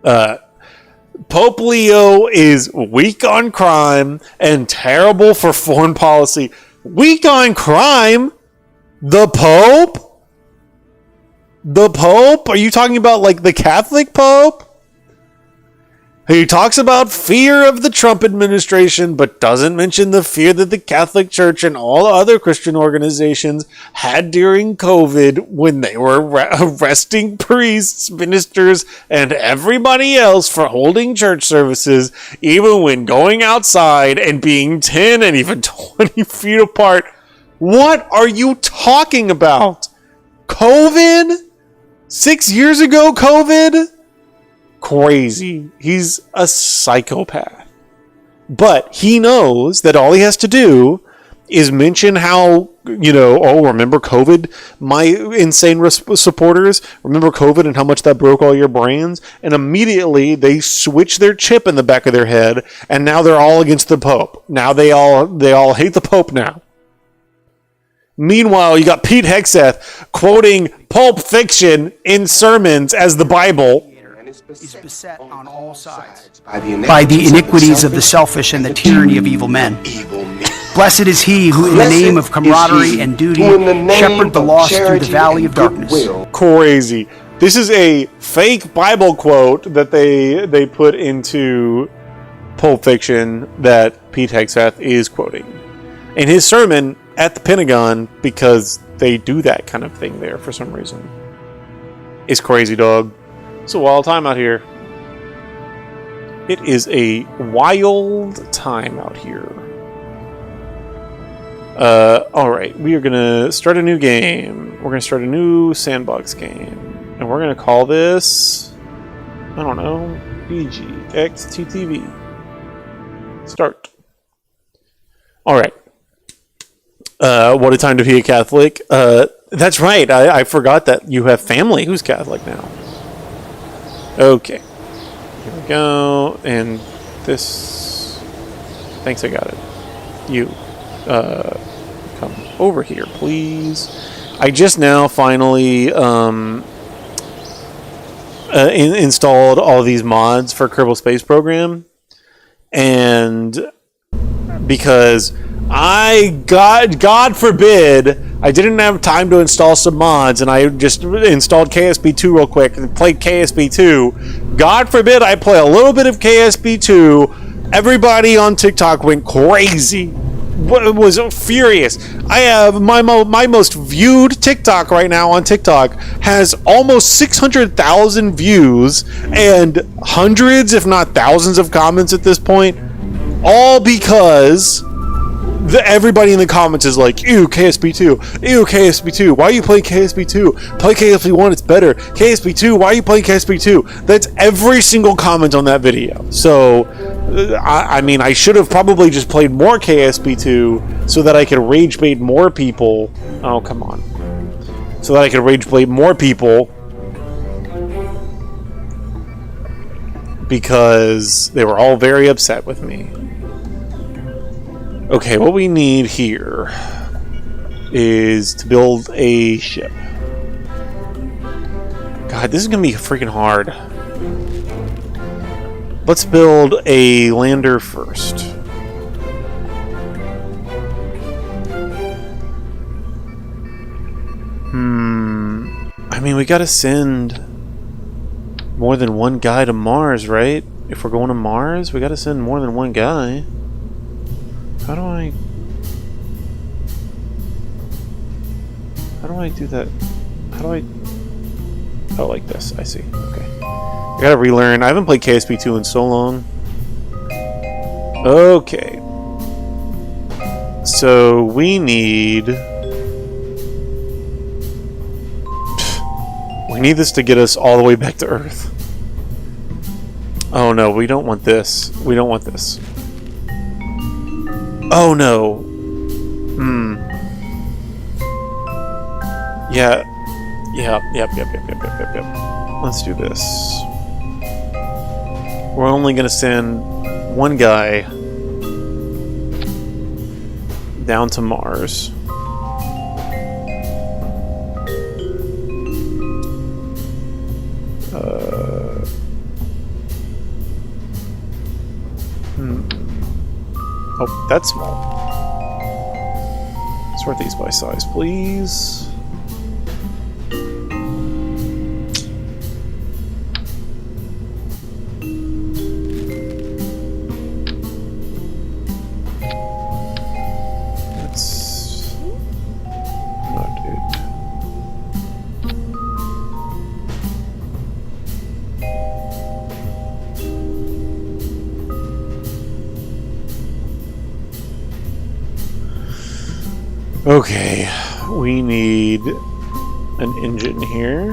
S1: Pope Leo is weak on crime and terrible for foreign policy. Weak on crime? The Pope? The Pope? Are you talking about, like, the Catholic Pope? He talks about fear of the Trump administration, but doesn't mention the fear that the Catholic Church and all other Christian organizations had during COVID when they were arresting priests, ministers, and everybody else for holding church services, even when going outside and being 10 and even 20 feet apart. What are you talking about? COVID? 6 years ago, COVID? Crazy. He's a psychopath. But he knows that all he has to do is mention how, oh, remember COVID, my insane supporters? Remember COVID and how much that broke all your brains? And immediately they switch their chip in the back of their head, and now they're all against the Pope. Now they all hate the Pope now. Meanwhile, you got Pete Hegseth quoting Pulp Fiction in sermons as the Bible.
S7: Is beset on all sides by the iniquities of the selfish and the tyranny of evil men. Blessed is he who, in the name of camaraderie and duty, shepherd the lost through the valley of darkness.
S1: Crazy. This is a fake Bible quote that they put into Pulp Fiction that Pete Hegseth is quoting. In his sermon, at the Pentagon because they do that kind of thing there for some reason. It's crazy, dog. It's a wild time out here. It is a wild time out here. Alright, we are gonna start a new game. We're gonna start a new sandbox game. And we're gonna call this, I don't know, BGXTTV. Start. Alright. What a time to be a Catholic. That's right, I forgot that you have family who's Catholic now. Okay. Here we go. And this... Thanks, I got it. You. Come over here, please. I just now finally installed all these mods for Kerbal Space Program, and because God forbid, I didn't have time to install some mods, and I just installed KSB2 real quick and played KSB2. God forbid I play a little bit of KSB2. Everybody on TikTok went crazy. Was furious. I have my most viewed TikTok right now on TikTok has almost 600,000 views and hundreds, if not thousands, of comments at this point. All because everybody in the comments is like, ew, KSB2, ew, KSB2, why are you playing KSB2? Play KSB1, it's better. KSB2, why are you playing KSB2? That's every single comment on that video. So, I mean, I should have probably just played more KSB2 so that I could rage bait more people. Oh, come on. So that I could rage bait more people because they were all very upset with me. Okay, what we need here is to build a ship. God, this is going to be freaking hard. Let's build a lander first. I mean, we gotta send more than one guy to Mars, right? If we're going to Mars, we gotta send more than one guy. How do I do that? How do I... Oh, like this. I see. Okay. I gotta relearn. I haven't played KSP2 in so long. Okay. So we need... We need this to get us all the way back to Earth. Oh no, we don't want this. We don't want this. Oh no. Yeah. Yep. Let's do this. We're only gonna send one guy down to Mars. Oh, that's small. Sort these by size, please. That's not it. Okay, we need an engine here,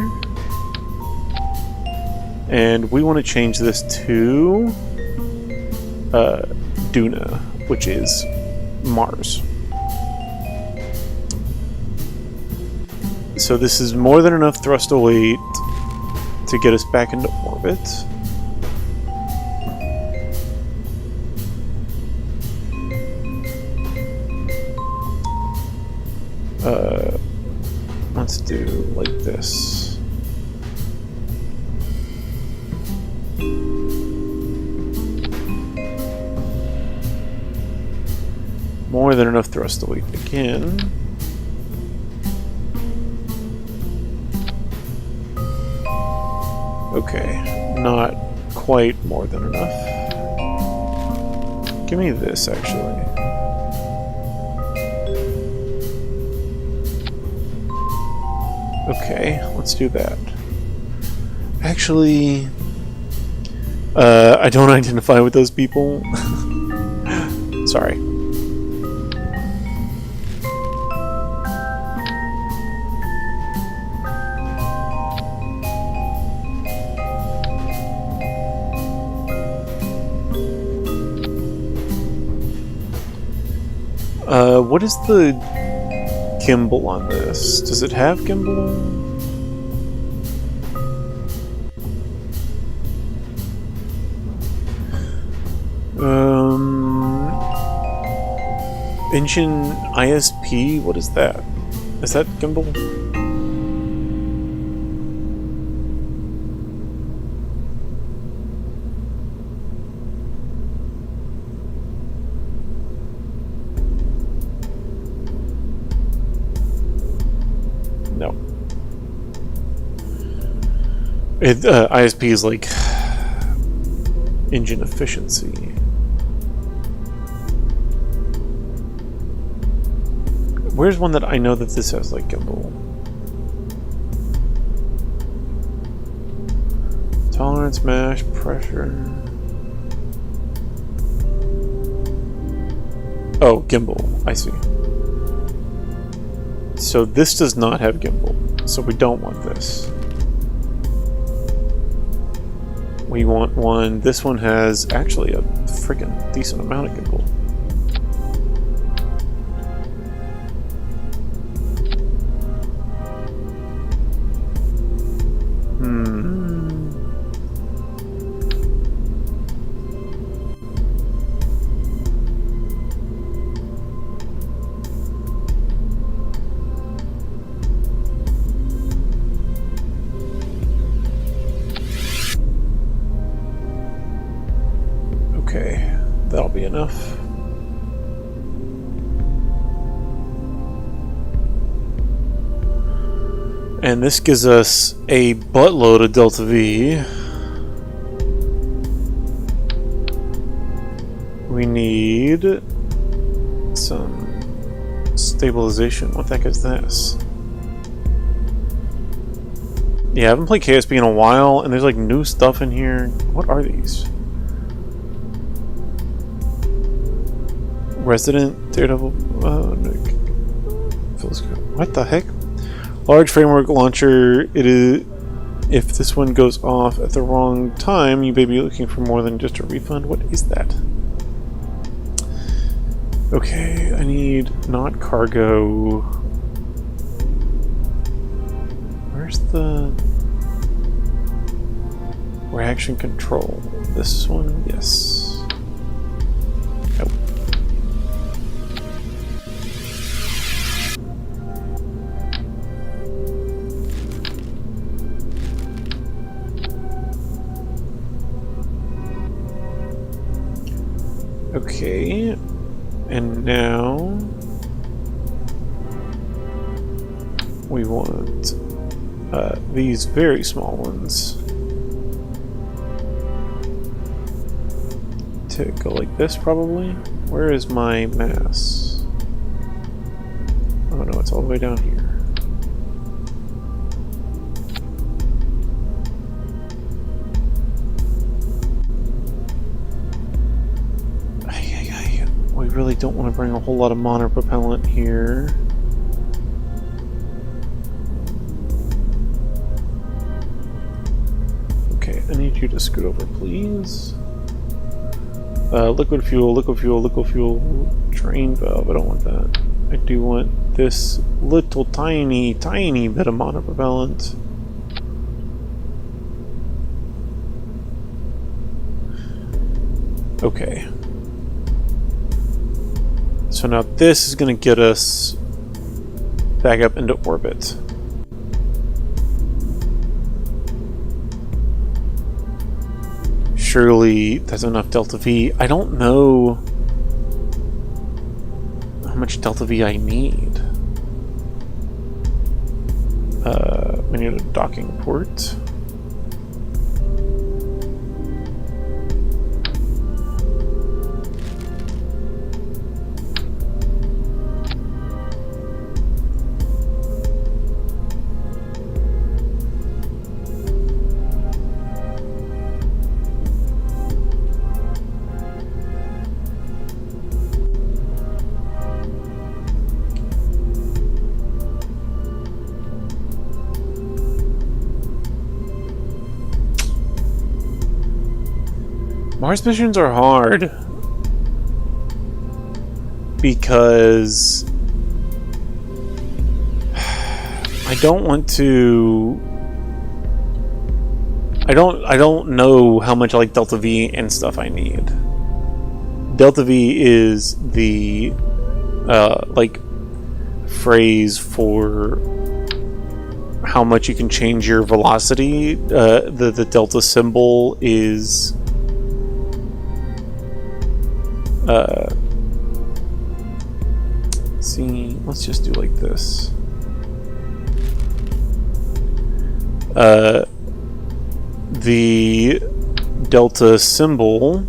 S1: and we want to change this to DUNA, which is Mars. So this is more than enough thrust to weight to get us back into orbit. Let's do like this. More than enough thrust to weight again. Okay, not quite more than enough. Give me this, actually. Okay, let's do that. Actually, I don't identify with those people. Sorry. What is the gimbal on this? Does it have gimbal? Engine ISP? What is that? Is that gimbal? No. ISP is like engine efficiency. Where's one that I know that this has like gimbal? Tolerance, mash, pressure. Oh, gimbal. I see. So this does not have gimbal. So we don't want this. We want one. This one has actually a freaking decent amount of gimbal. Okay, that'll be enough. And this gives us a buttload of Delta V. We need some stabilization. What the heck is this? Yeah, I haven't played KSP in a while, and there's like new stuff in here. What are these? Resident Daredevil. What the heck? Large framework launcher. It is. If this one goes off at the wrong time, you may be looking for more than just a refund. What is that? Okay, I need not cargo. Where's the reaction control? This one, yes. Nope. Okay, and now we want these very small ones to go like this, probably. Where is my mass? Oh no, it's all the way down here. We really don't want to bring a whole lot of monopropellant here. Okay, I need you to scoot over, please. Liquid fuel, liquid fuel, liquid fuel, drain valve. I don't want that. I do want this little tiny bit of monopropellant. Okay. So now this is going to get us back up into orbit. Surely that's enough Delta V. I don't know how much Delta V I need. We need a docking port. Mars missions are hard because I don't want to. I don't know how much like Delta V and stuff I need. Delta V is the like phrase for how much you can change your velocity. The delta symbol is see, let's just do like this. The delta symbol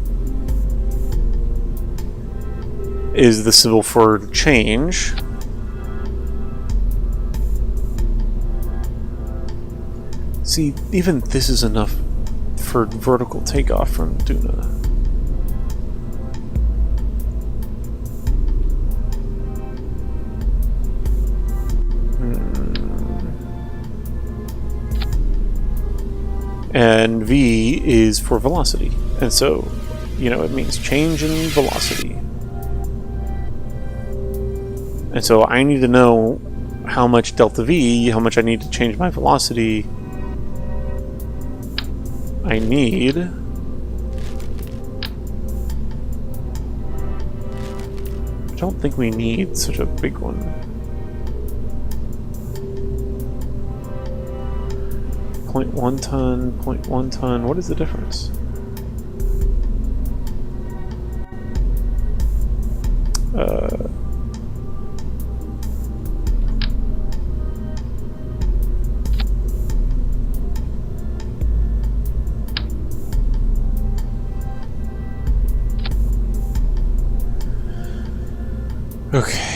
S1: is the symbol for change. See, even this is enough for vertical takeoff from DUNA. And V is for velocity. And so, you know, it means change in velocity. And so I need to know how much delta V, how much I need to change my velocity. I need I don't think we need such a big one. 0.1 ton, 0.1 ton, what is the difference? Okay.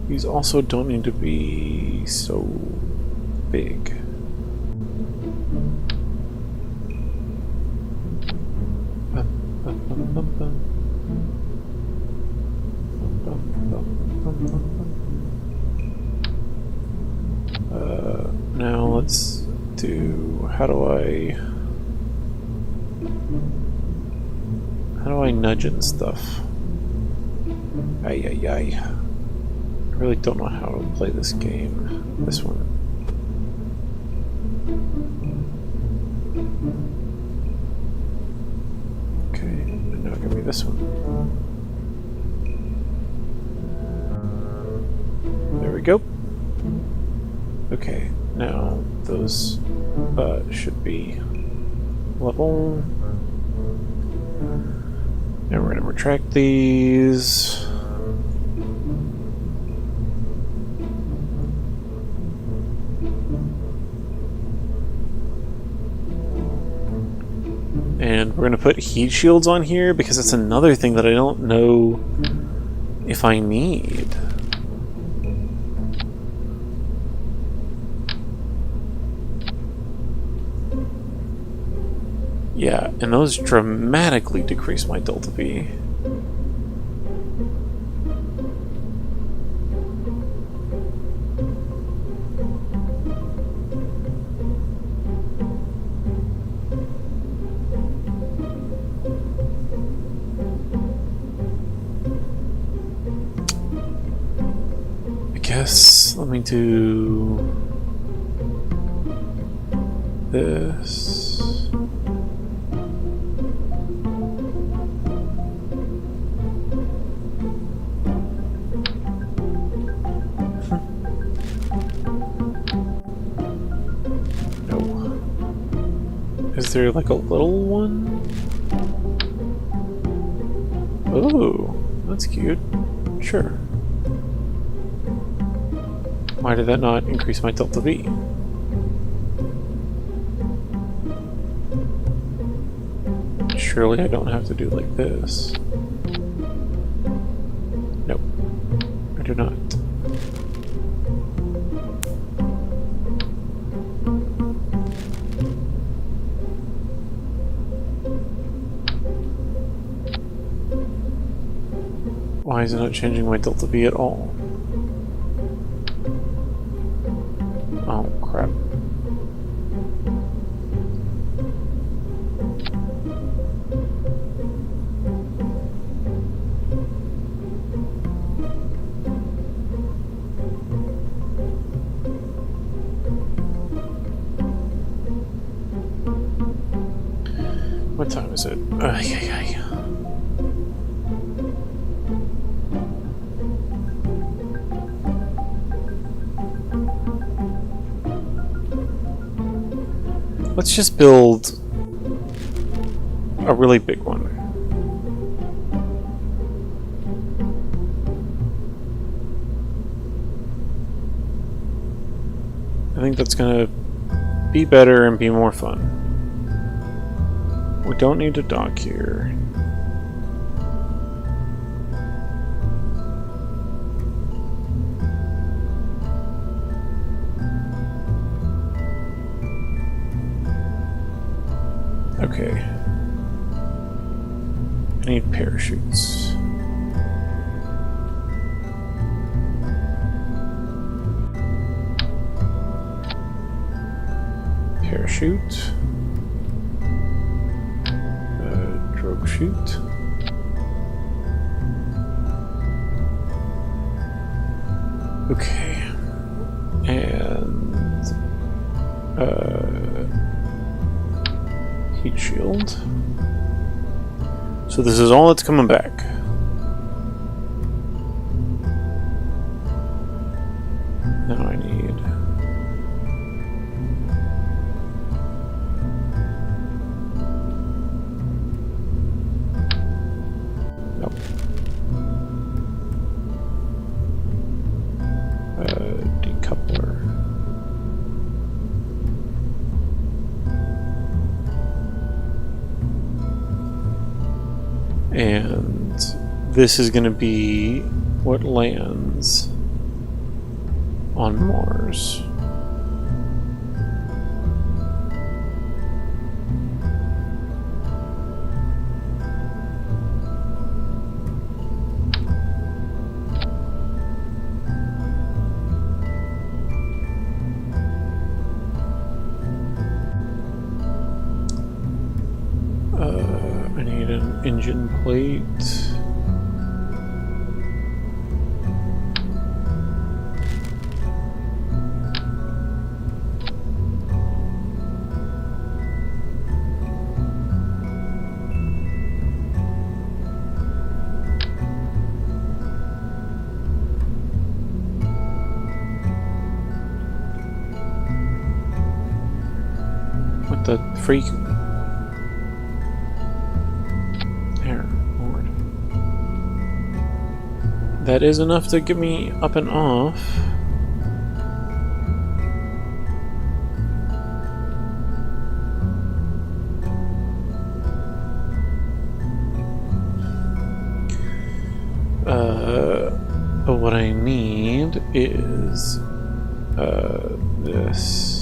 S1: These also don't need to be so big. Now let's do, how do I nudge and stuff? Ay. I really don't know how to play this game. This one. Okay, and now give me this one. There we go. Okay, now those should be level. Now we're going to retract these. And we're going to put heat shields on here because it's another thing that I don't know if I need. Yeah, and those dramatically decrease my delta V. Yes, let me do this. No. Is there like a little one? Oh, that's cute. Sure. Why did that not increase my delta V? Surely I don't have to do like this. Nope. I do not. Why is it not changing my delta V at all? Oh, crap. What time is it? Yeah. Let's just build a really big one. I think that's gonna be better and be more fun. We don't need to dock here. Okay. I need parachutes. Parachute. Drogue chute. Okay. And heat shield. So this is all that's coming back. Now I need decoupler. And this is going to be what lands on Mars. I need an engine plate. What the freak? There, Lord. That is enough to get me up and off. But what I need is this.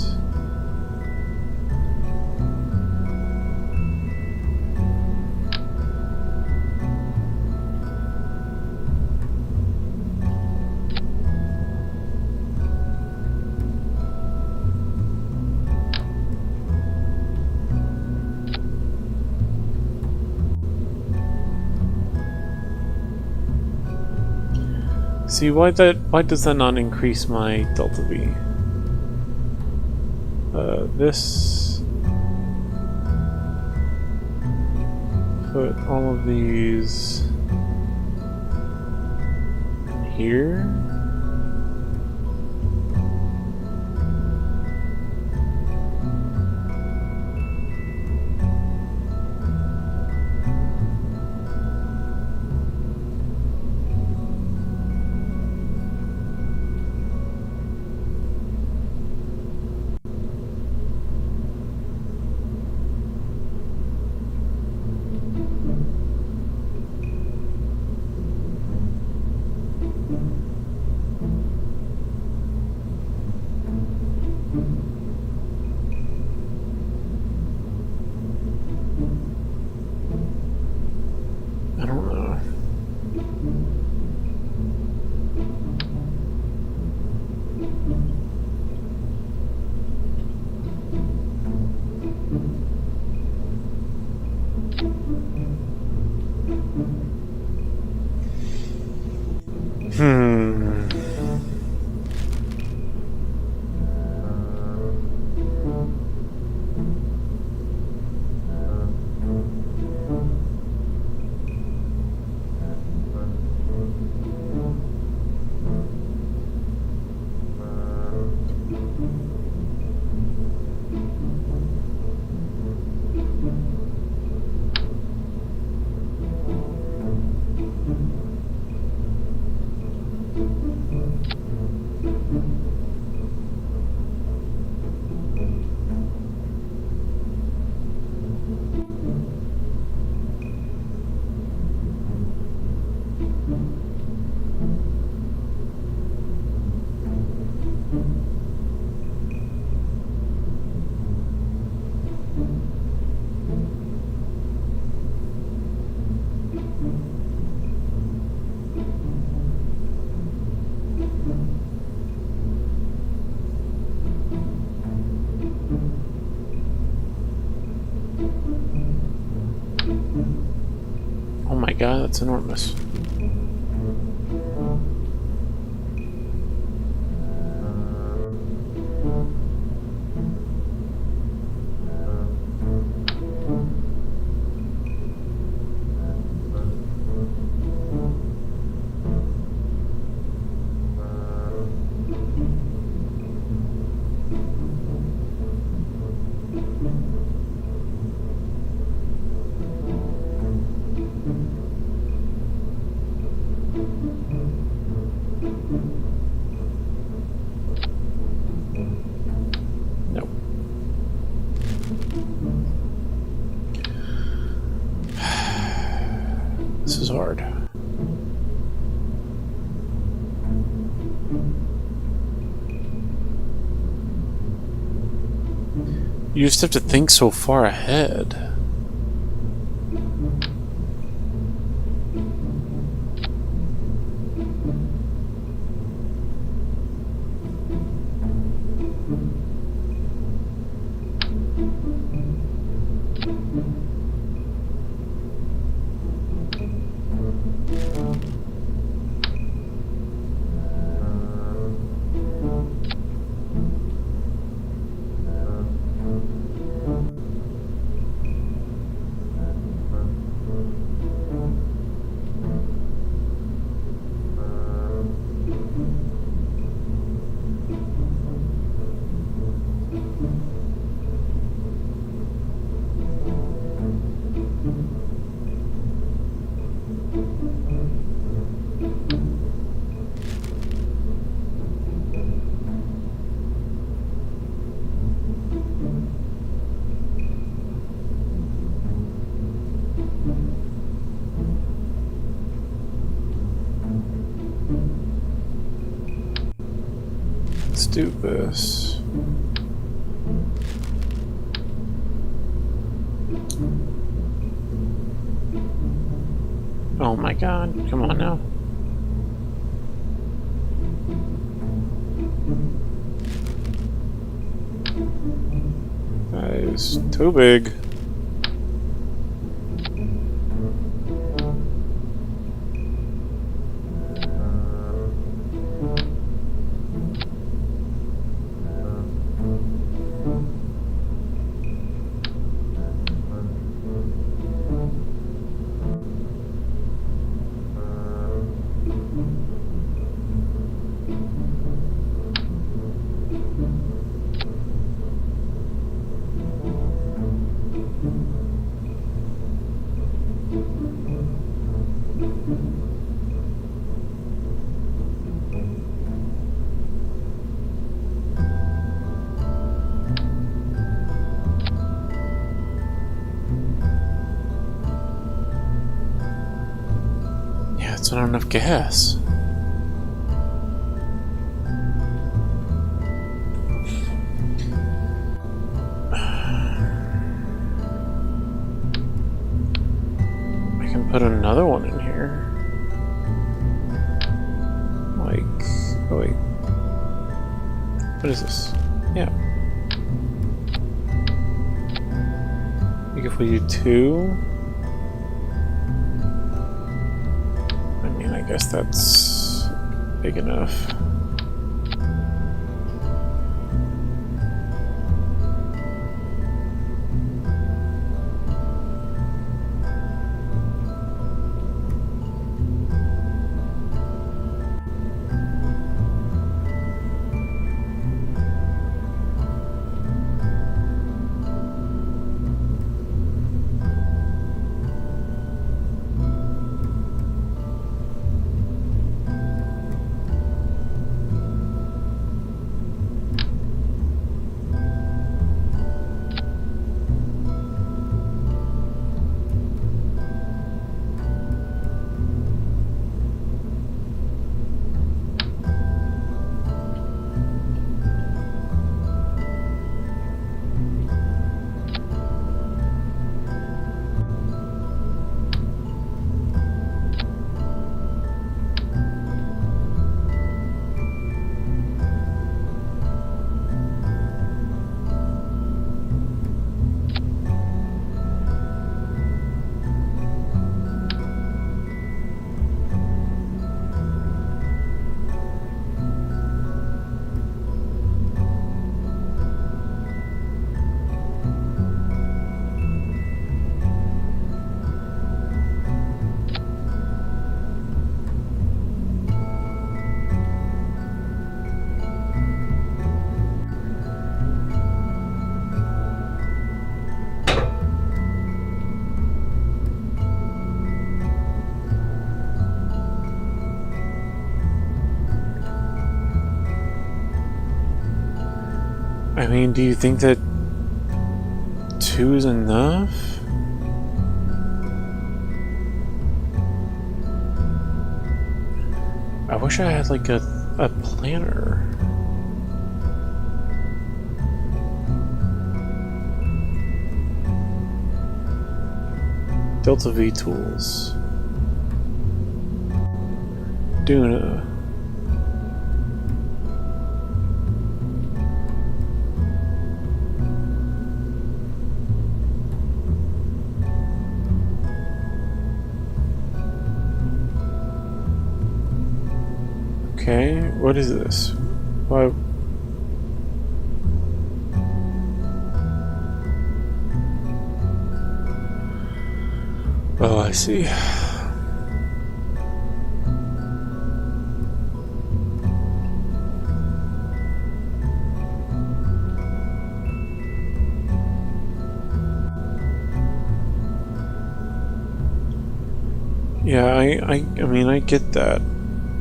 S1: See, why does that not increase my delta V? This, put all of these here. god, that's enormous. Nope. This is hard. You just have to think so far ahead. Let's do this. Oh my god, come on now. That is too big. Yeah, it's not enough gas. I can put another one in here. Like, oh wait. What is this? Yeah. Like if we do 2. I mean, I guess that's big enough. I mean, do you think that 2 is enough? I wish I had like a planner. Delta V tools. DUNA. Okay, what is this? Why? Oh, I see. Yeah, I mean, I get that.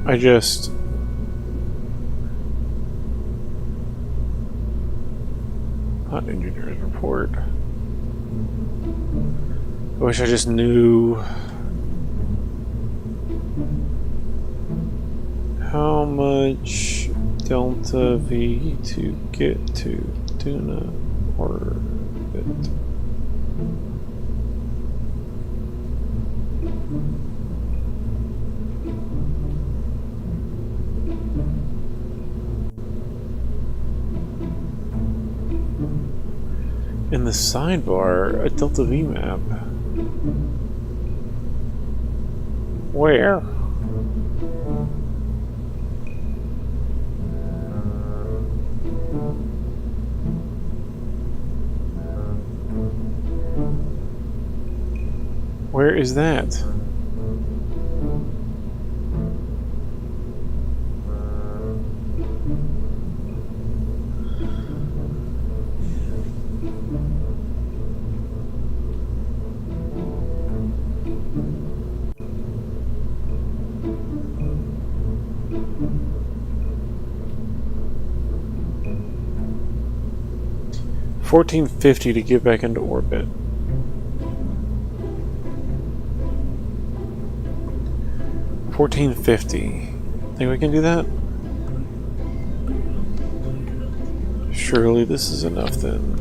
S1: I just... Not engineer's report. I wish I just knew how much delta V to get to DUNA orbit. In the sidebar, a delta V map. Where? Where is that? $1450 to get back into orbit. $1450. Think we can do that? Surely this is enough then.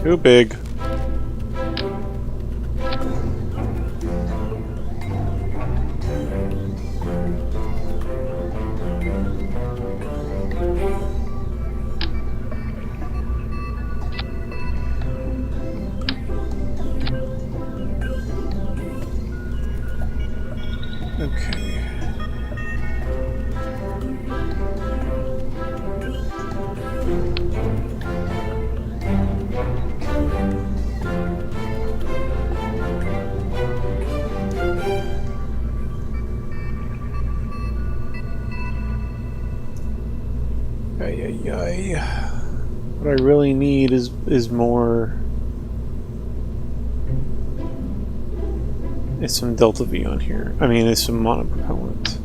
S1: Too big. Okay. What I really need is more. Is some delta V on here. I mean, it's some monopropellant.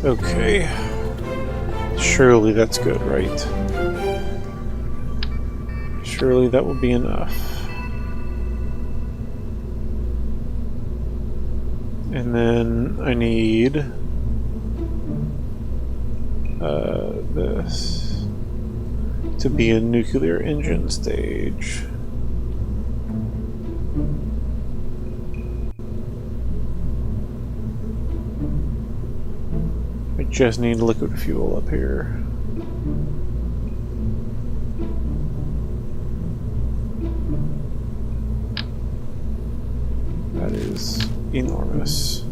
S1: Okay. Surely that's good, right? Surely that will be enough. And then I need this to be a nuclear engine stage. I just need liquid fuel up here. That is enormous.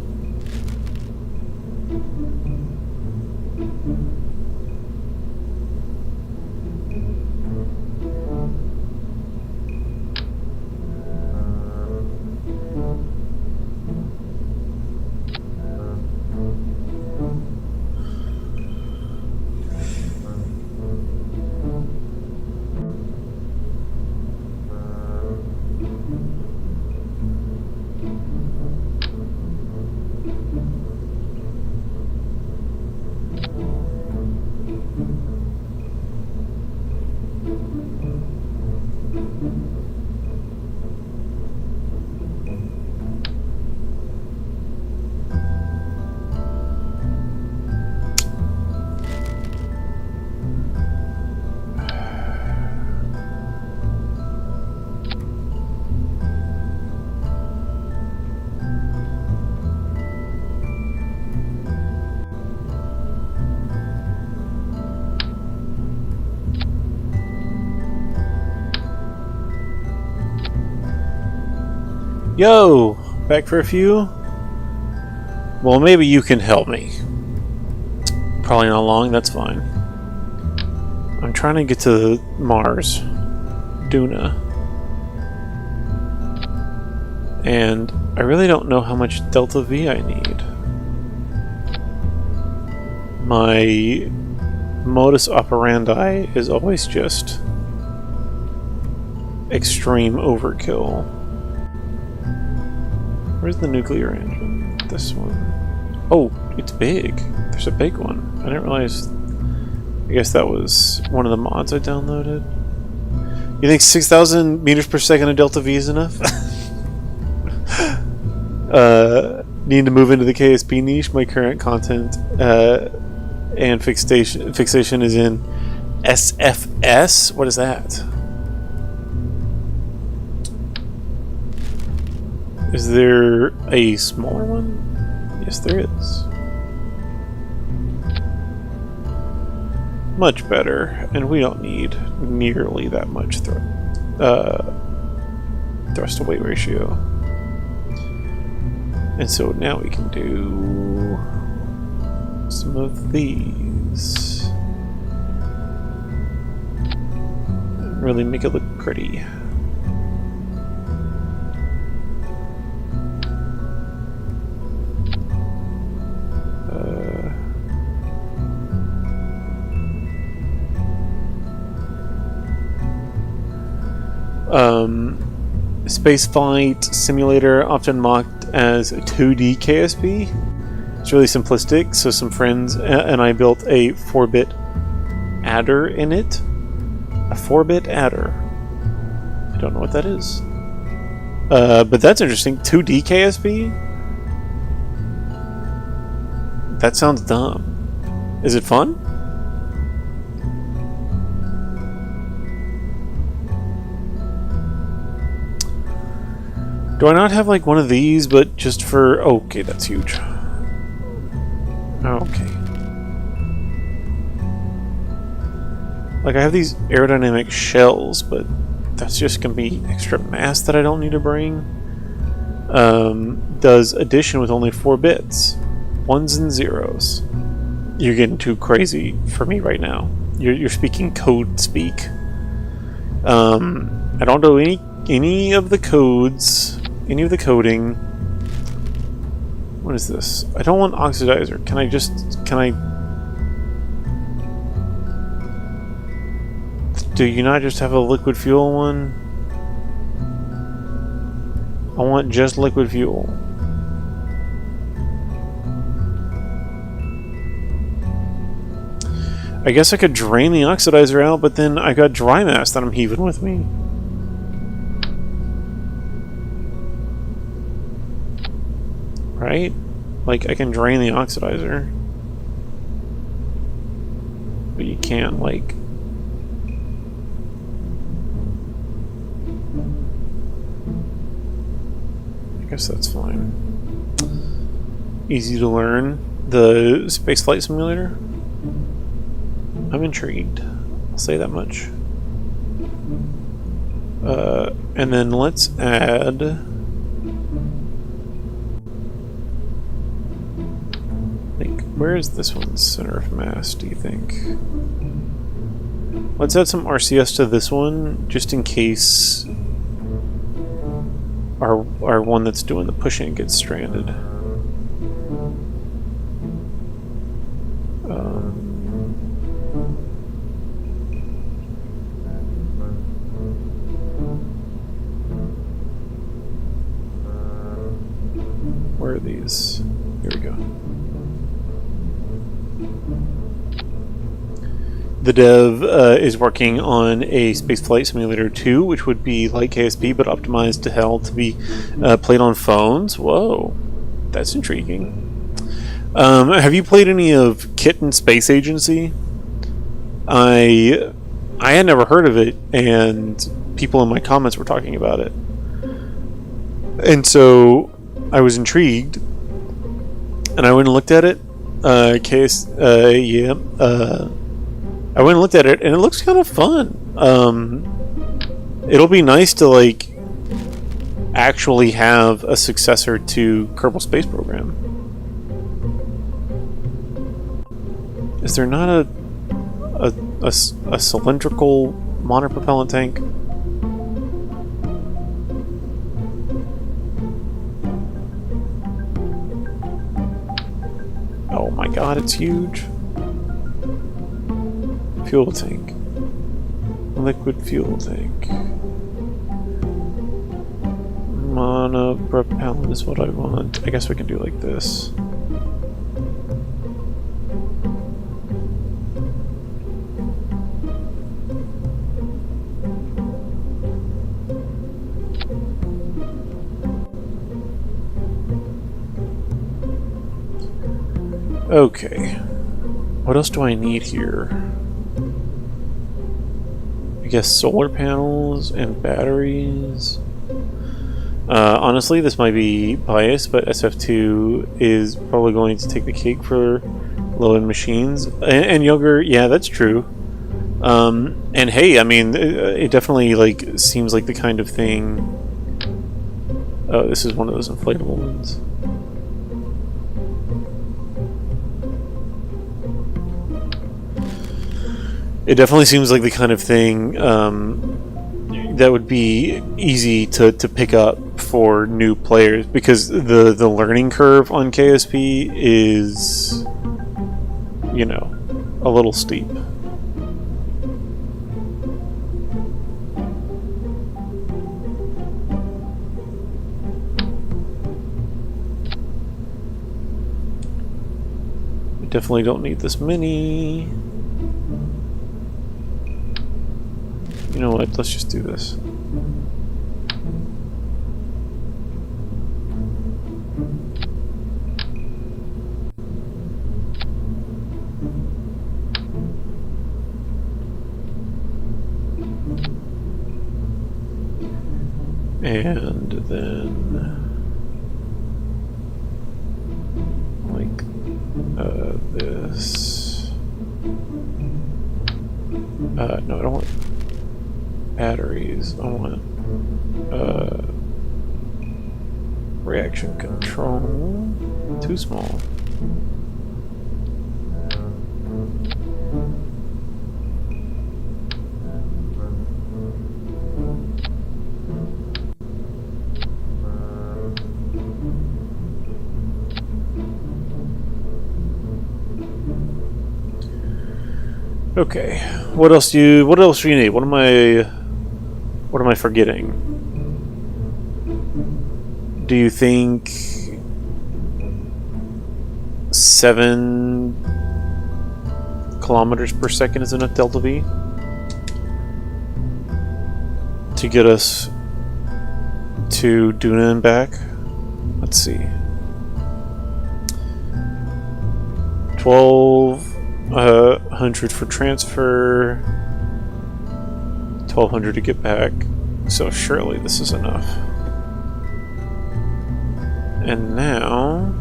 S1: Yo! Back for a few? Well, maybe you can help me. Probably not long, that's fine. I'm trying to get to Mars. DUNA. And I really don't know how much Delta V I need. My modus operandi is always just extreme overkill. Where's the nuclear engine? This one. Oh, it's big. There's a big one. I didn't realize. I guess that was one of the mods I downloaded. You think 6,000 meters per second of Delta V is enough? Need to move into the KSP niche. My current content and fixation is in SFS. What is that? Is there a smaller one? Yes, there is. Much better, and we don't need nearly that much thrust to weight ratio. And so now we can do some of these. Really make it look pretty. Spaceflight simulator, often mocked as 2D KSP. It's really simplistic, so some friends and I built a 4-bit adder in it. A 4-bit adder. I don't know what that is. But that's interesting. 2D KSP? That sounds dumb. Is it fun? Do I not have like one of these, but just for... Oh, okay, that's huge. Okay. Like I have these aerodynamic shells, but that's just going to be extra mass that I don't need to bring. Does addition with only 4 bits. 1s and 0s. You're getting too crazy for me right now. You're speaking code speak. I don't know any of the codes, any of the coding. What is this? I don't want oxidizer. Can I do you not just have a liquid fuel one? I want just liquid fuel. I guess I could drain the oxidizer out, but then I got dry mass that I'm heaving with me. Right? Like, I can drain the oxidizer. But you can't, like... I guess that's fine. Easy to learn. The spaceflight simulator? I'm intrigued. I'll say that much. And then let's add... Like, where is this one's center of mass, do you think? Let's add some RCS to this one, just in case our one that's doing the pushing gets stranded. Where are these? Here we go. The dev is working on a Spaceflight Simulator 2, which would be like KSP, but optimized to hell to be played on phones. Whoa, that's intriguing. Have you played any of Kitten Space Agency? I had never heard of it, and people in my comments were talking about it. And so I was intrigued, and I went and looked at it. I went and looked at it, and it looks kind of fun. It'll be nice to, like, actually have a successor to Kerbal Space Program. Is there not a cylindrical monopropellant tank? Oh my god, it's huge. Fuel tank. Liquid fuel tank. Monopropellant is what I want. I guess we can do like this. Okay. What else do I need here? I guess solar panels and batteries. Honestly, this might be biased, but SF2 is probably going to take the cake for low-end machines. And younger, yeah, that's true. And hey, I mean, it definitely like seems like the kind of thing... Oh, this is one of those inflatable ones. It definitely seems like the kind of thing that would be easy to pick up for new players, because the learning curve on KSP is, you know, a little steep. We definitely don't need this many. You know what, let's just do this. And then like this. No, I don't want batteries. I want reaction control. Too small. Okay. What else do you need? What am I forgetting? Do you think 7 kilometers per second is enough delta V to get us to DUNA and back. Let's see. 1200 for transfer, 1200 to get back. So surely this is enough. And now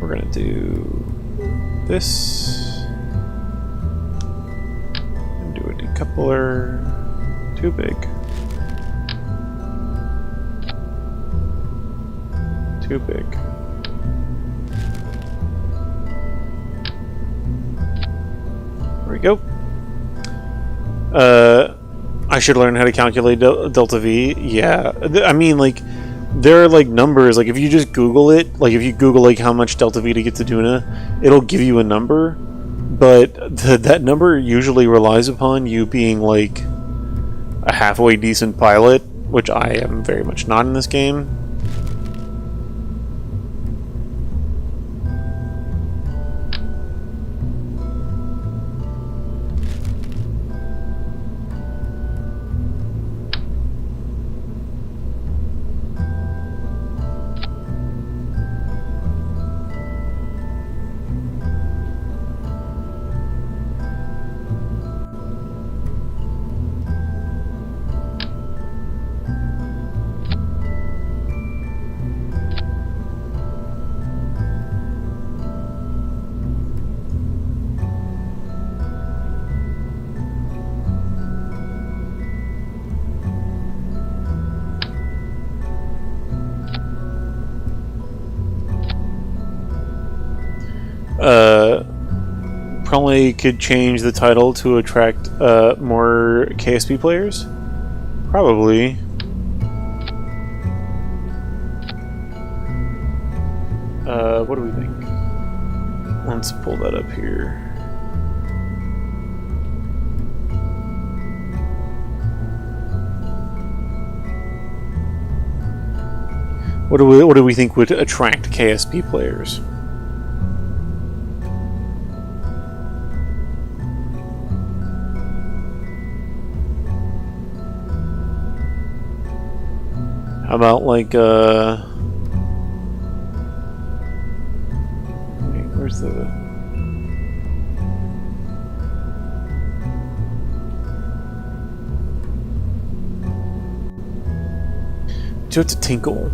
S1: we're gonna do this and do a decoupler. Too big. Too big. There we go. I should learn how to calculate delta V. Yeah, I mean, like, there are like numbers. Like, if you just Google it, like if you Google like how much delta V to get to DUNA, it'll give you a number. But that number usually relies upon you being like a halfway decent pilot, which I am very much not in this game. Probably could change the title to attract more KSP players. Probably. What do we think? Let's pull that up here. What do we think would attract KSP players? How about like wait, where's the do it to tinkle?